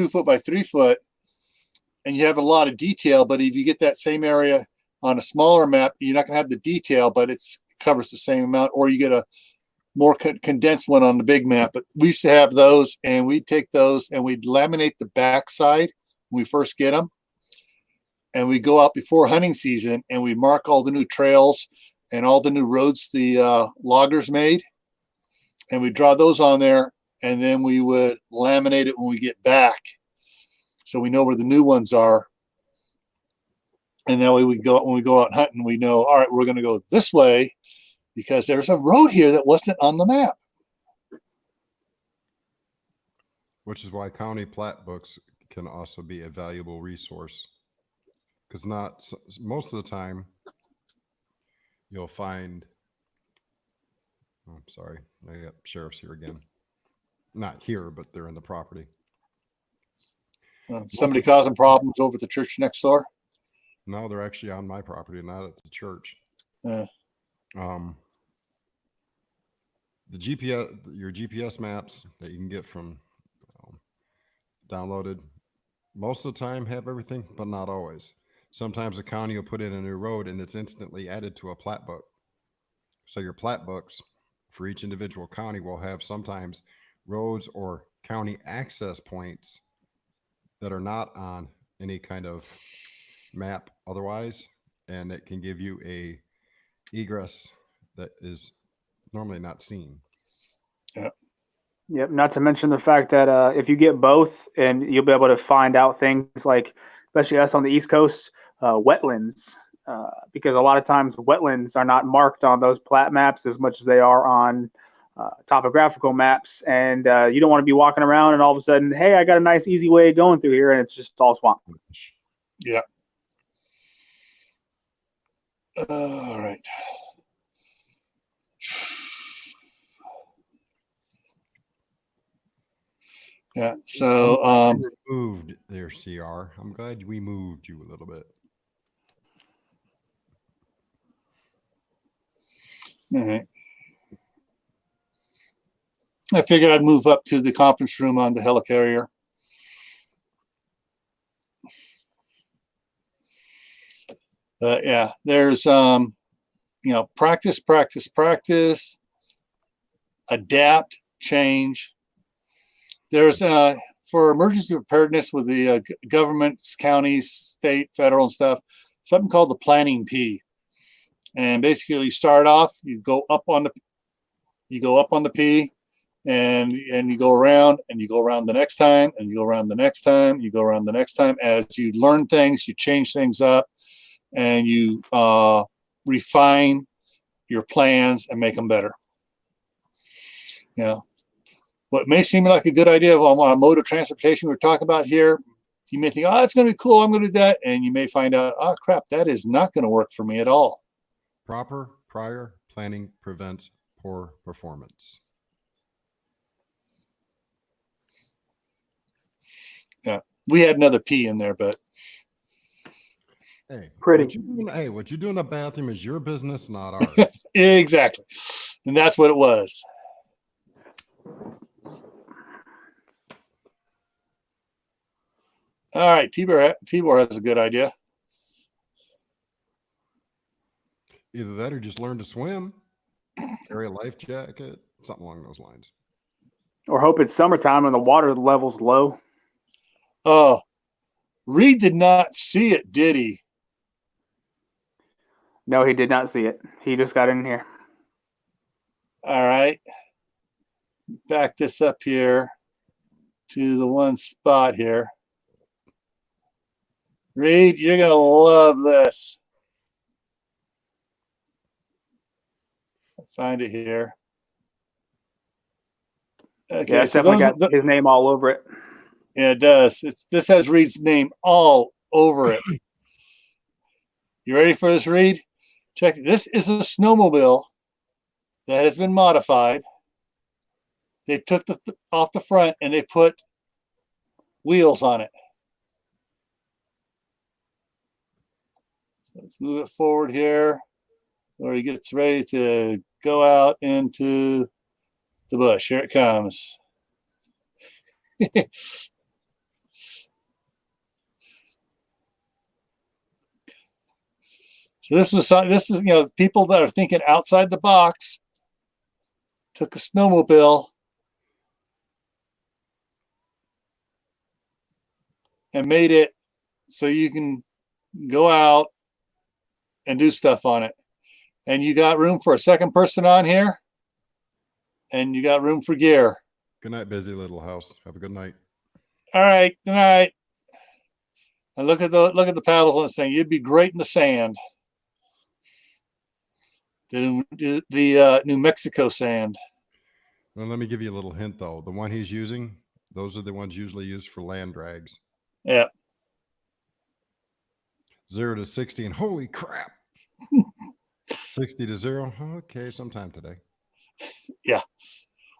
foot by 3 foot, and you have a lot of detail. But if you get that same area on a smaller map, you're not going to have the detail, but it covers the same amount, or you get a more condensed one on the big map. But we used to have those, and we'd take those and we'd laminate the backside when we first get them, and we go out before hunting season and we mark all the new trails and all the new roads the loggers made, and we draw those on there, and then we would laminate it when we get back, so we know where the new ones are. And that way when we go out hunting, we know, all right, we're going to go this way because there's a road here that wasn't on the map. Which is why county plat books can also be a valuable resource, because most of the time you'll find, I'm sorry, I got sheriffs here again. Not here, but they're in the property. Somebody causing problems over at the church next door? No, they're actually on my property, not at the church. The GPS, your GPS maps that you can get from downloaded, most of the time have everything, but not always. Sometimes the county will put in a new road and it's instantly added to a plat book. So your plat books for each individual county will have sometimes roads or county access points that are not on any kind of map otherwise, and it can give you a egress that is normally not seen. Yep. Not to mention the fact that if you get both, and you'll be able to find out things like, especially us on the East Coast, wetlands, because a lot of times wetlands are not marked on those plat maps as much as they are on topographical maps, and you don't want to be walking around and all of a sudden, hey, I got a nice easy way going through here, and it's just all swamp. Yeah. All right. Yeah. So moved there, CR. I'm glad we moved you a little bit. All right. I figured I'd move up to the conference room on the helicarrier. Yeah, there's practice, adapt, change. There's for emergency preparedness with the governments, counties, state, federal, and stuff, something called the planning P. And basically you start off, you go up on the P, and you go around, and you go around the next time, and you go around the next time, you go around the next time. As you learn things, you change things up, and you refine your plans and make them better. You know, what may seem like a good idea on a mode of transportation we're talking about here, you may think, oh, it's going to be cool, I'm going to do that. And you may find out, oh, crap, that is not going to work for me at all. Proper prior planning prevents poor performance. Yeah, we had another P in there, but Hey, Pretty. What you do in the bathroom is your business, not ours. exactly. And that's what it was. All right, Tibor has a good idea. Either that or just learn to swim, carry a life jacket, something along those lines. Or hope it's summertime and the water level's low. Oh, Reed did not see it, did he? No, he did not see it. He just got in here. All right. Back this up here to the one spot here. Reed, you're going to love this. I'll find it here. Okay, Yeah, it's so definitely got his name all over it. Yeah, it does. This has Reed's name all over it. You ready for this, Reed? Check. This is a snowmobile that has been modified. They took off the front and they put wheels on it. Let's move it forward here, where he gets ready to go out into the bush. Here it comes. So this is people that are thinking outside the box. Took a snowmobile and made it so you can go out and do stuff on it. And you got room for a second person on here, and you got room for gear. Good night, busy little house. Have a good night. All right, good night. And look at the paddles on this thing. You'd be great in the sand. The New Mexico sand. Well, let me give you a little hint, though. The one he's using, those are the ones usually used for land drags. Yeah. 0 to 60, and holy crap. 60 to 0. Okay, sometime today. Yeah.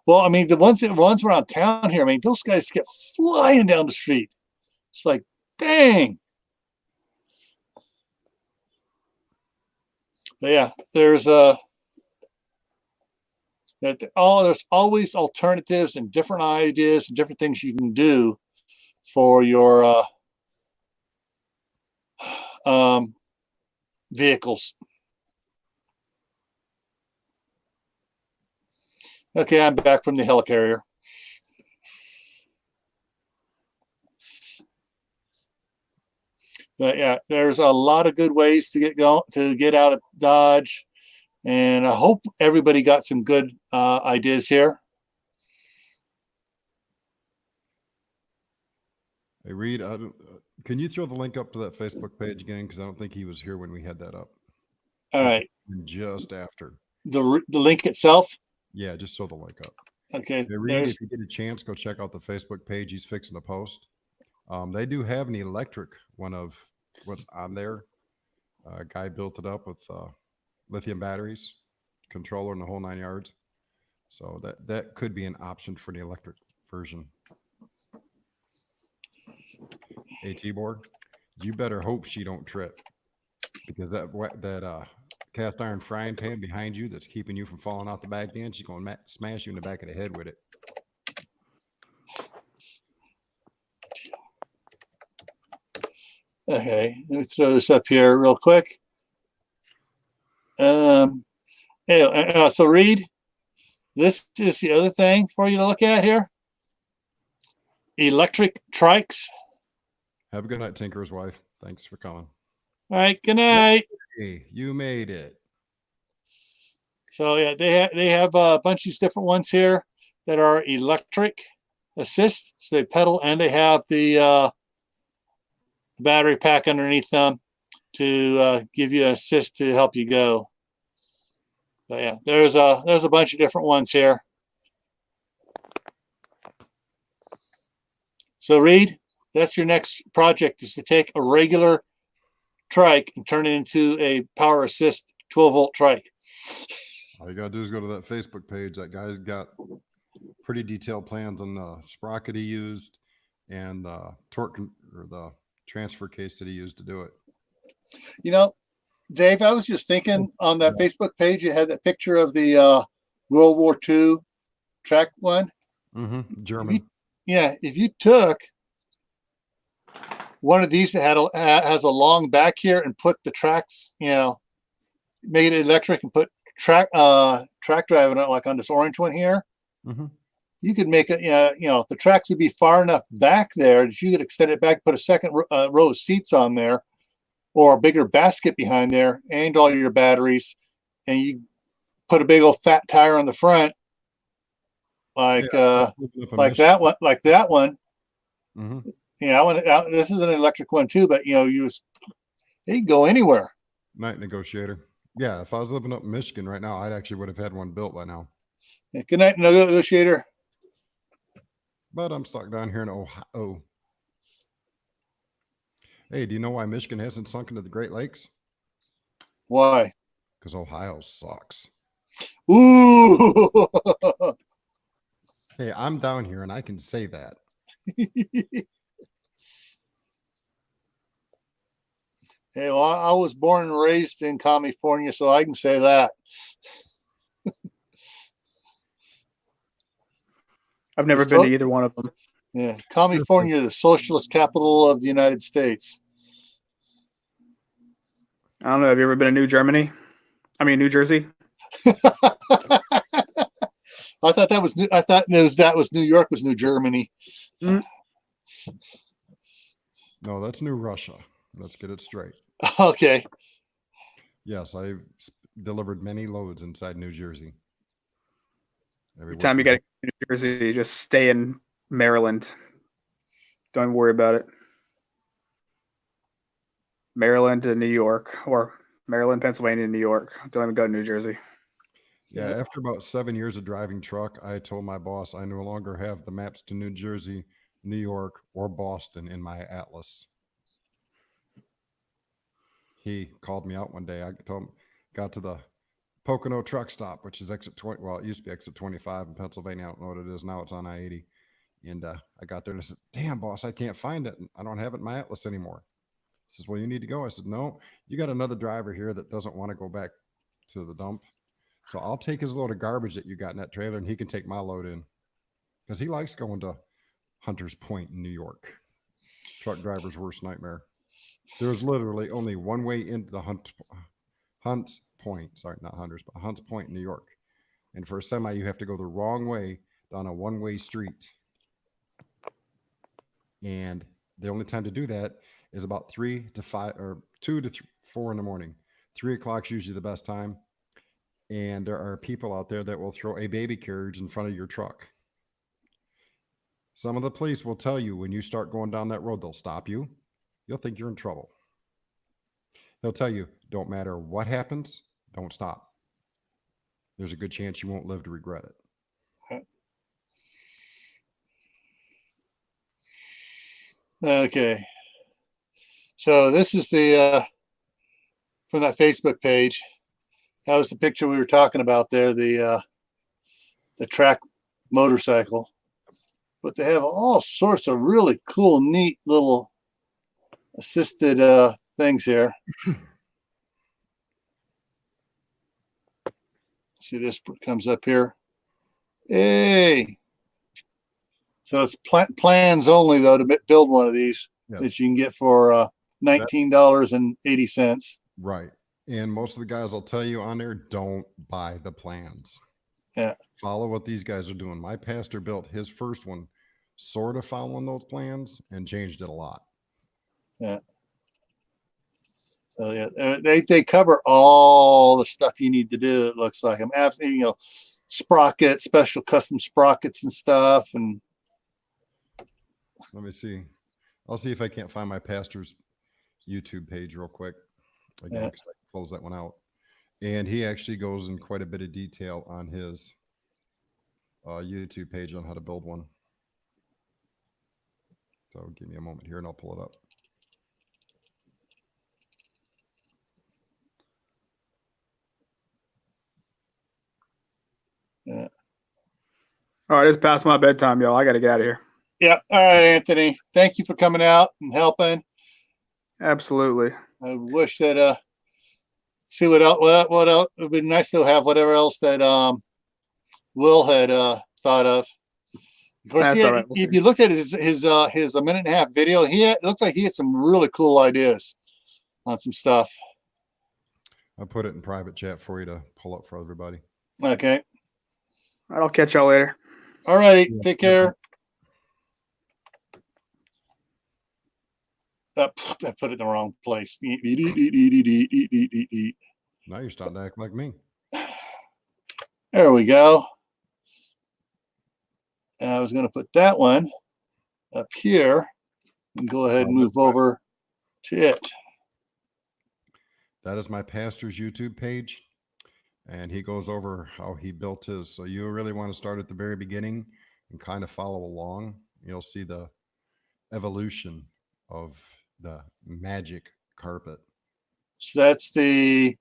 Well, I mean, the ones around town here, I mean, those guys get flying down the street. It's like, dang. But yeah, there's always alternatives and different ideas and different things you can do for your vehicles. Okay, I'm back from the helicarrier. But yeah, there's a lot of good ways to get out of Dodge, and I hope everybody got some good ideas here. Hey, Reed, can you throw the link up to that Facebook page again? Because I don't think he was here when we had that up. All right. Just after. The link itself? Yeah, just throw the link up. Okay. Hey, Reed, if you get a chance, go check out the Facebook page he's fixing to post. They do have an electric one of what's on there. A guy built it up with lithium batteries, controller, and the whole 9 yards. So that could be an option for the electric version. Hey, Tibor, you better hope she don't trip, because that cast iron frying pan behind you that's keeping you from falling off the back end, she's going to smash you in the back of the head with it. Okay, let me throw this up here real quick. So Reed, this is the other thing for you to look at here. Electric trikes. Have a good night, Tinker's wife. Thanks for coming. All right, good night. Hey, you made it. So yeah, they have a bunch of these different ones here that are electric assist. So they pedal and they have the battery pack underneath them to give you an assist to help you go. But yeah, there's a bunch of different ones here. So Reed, that's your next project, is to take a regular trike and turn it into a power assist 12-volt trike. All you gotta do is go to that Facebook page. That guy's got pretty detailed plans on the sprocket he used and the torque or the transfer case that he used to do it. You know, Dave, I was just thinking on that Facebook page, you had that picture of the World War II track one. German. If you took one of these that has a long back here and put the tracks, made it electric and put track drive on it, like on this orange one here, you could make it, the tracks would be far enough back there that you could extend it back, put a second row of seats on there, or a bigger basket behind there, and all your batteries, and you put a big old fat tire on the front, like that one. This is an electric one too, but it can go anywhere. Night negotiator. Yeah, if I was living up in Michigan right now, I actually would have had one built by now. Yeah, good night, negotiator. But I'm stuck down here in Ohio. Hey, do you know why Michigan hasn't sunk into the Great Lakes? Why? Because Ohio sucks. Ooh. Hey, I'm down here and I can say that. Hey, well, I was born and raised in California, so I can say that. I've never been to either one of them. Yeah, California, the socialist capital of the United States. I don't know. Have you ever been to New Jersey? I thought that was New York was New Germany. No, that's New Russia. Let's get it straight. Okay. Yes, I've delivered many loads inside New Jersey. Every time you got to go to New Jersey, just stay in Maryland. Don't even worry about it. Maryland to New York, or Maryland, Pennsylvania to New York. Don't even go to New Jersey. Yeah, after about 7 years of driving truck, I told my boss I no longer have the maps to New Jersey, New York, or Boston in my atlas. He called me out one day. I told him, got to the Pocono truck stop, which is exit 20. Well, it used to be exit 25 in Pennsylvania. I don't know what it is now. It's on I-80. And I got there and I said, damn, boss, I can't find it. I don't have it in my atlas anymore. He says, well, you need to go. I said, no, you got another driver here that doesn't want to go back to the dump. So I'll take his load of garbage that you got in that trailer and he can take my load in. Because he likes going to Hunter's Point in New York. Truck driver's worst nightmare. There's literally only one way into the Hunts Point. Sorry, not Hunter's, but Hunts Point in New York. And for a semi, you have to go the wrong way down a one-way street. And the only time to do that is about 3 to 5 or 2 to 4 in the morning. 3 o'clock is usually the best time. And there are people out there that will throw a baby carriage in front of your truck. Some of the police will tell you when you start going down that road, they'll stop you. You'll think you're in trouble. They'll tell you, don't matter what happens, don't stop. There's a good chance you won't live to regret it. Okay. So this is the from that Facebook page. That was the picture we were talking about there, the track motorcycle. But they have all sorts of really cool, neat little assisted things here. See, this comes up here. Hey. So it's plans only, though, to build one of these that you can get for $19.80. Right. And most of the guys will tell you on there, don't buy the plans. Yeah. Follow what these guys are doing. My pastor built his first one sort of following those plans and changed it a lot. Yeah. So yeah, they cover all the stuff you need to do. It looks like I'm absolutely, you know, sprockets, special custom sprockets and stuff. And Let me see. I'll see if I can't find my pastor's YouTube page real quick again, because I close that one out. And he actually goes in quite a bit of detail on his YouTube page on how to build one. So give me a moment here and I'll pull it up. yeah. All right, it's past my bedtime, y'all. I got to get out of here. Yeah. All right, Anthony. Thank you for coming out and helping. Absolutely. I wish that see what else it would be nice to have whatever else that Will had thought of. Of course, That's all right. if you looked at his a minute and a half video, it looked like he had some really cool ideas on some stuff. I put it in private chat for you to pull up for everybody. Okay. All right, I'll catch y'all later. All righty. Yeah. Take care. I put it in the wrong place. Now you're starting to act like me. There we go. And I was going to put that one up here and go ahead and move over to it. That is my pastor's YouTube page. And he goes over how he built his. So you really want to start at the very beginning and kind of follow along. You'll see the evolution of the magic carpet. So that's the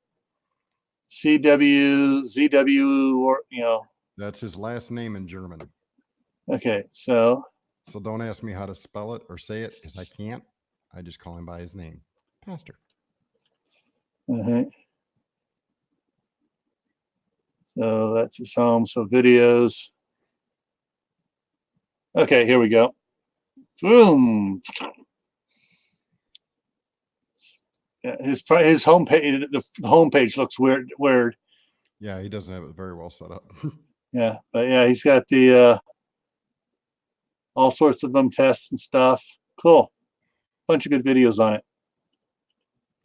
ZW, or, you know. That's his last name in German. Okay, so don't ask me how to spell it or say it, because I can't. I just call him by his name, Pastor. So that's his home. So videos. Okay, here we go. Boom. Yeah, his homepage. The homepage looks weird. Yeah, he doesn't have it very well set up. Yeah, but yeah, he's got the all sorts of them tests and stuff. Cool. Bunch of good videos on it.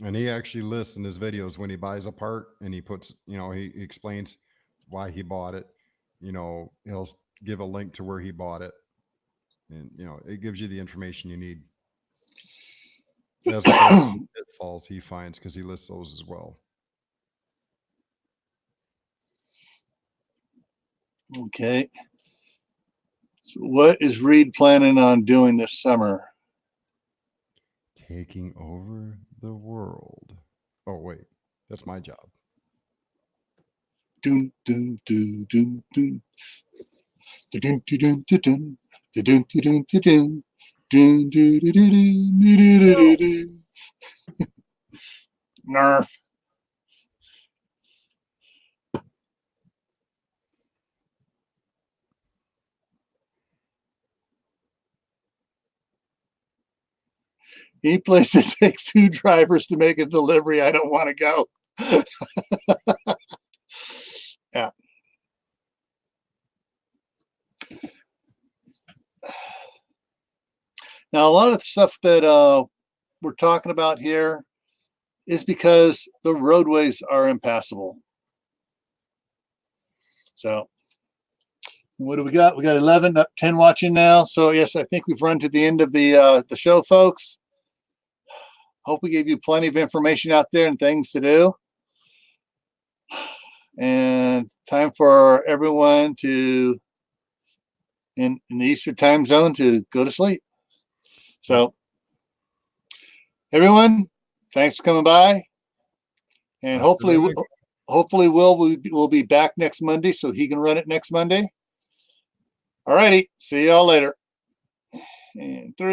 And he actually lists in his videos when he buys a part, and he puts, you know, he explains why he bought it. You know, he'll give a link to where he bought it, and you know, it gives you the information you need. That's what pitfalls he finds, because he lists those as well. Okay. So what is Reed planning on doing this summer? Taking over the world. Oh wait, that's my job. Doom doom doom doom doom. Doom doom doom doom doom. Doom doom doom doom. Doom doom doom doom doom. Nerf. Any place that takes 2 drivers to make a delivery, I don't want to go. Yeah. Now, a lot of the stuff that we're talking about here is because the roadways are impassable. So what do we got? We got 11, 10 watching now. So yes, I think we've run to the end of the show, folks. Hope we gave you plenty of information out there and things to do. And time for everyone to, in the Eastern time zone, to go to sleep. So everyone, thanks for coming by. And hopefully we'll be back next Monday so he can run it next Monday. All righty. See y'all later. And 3.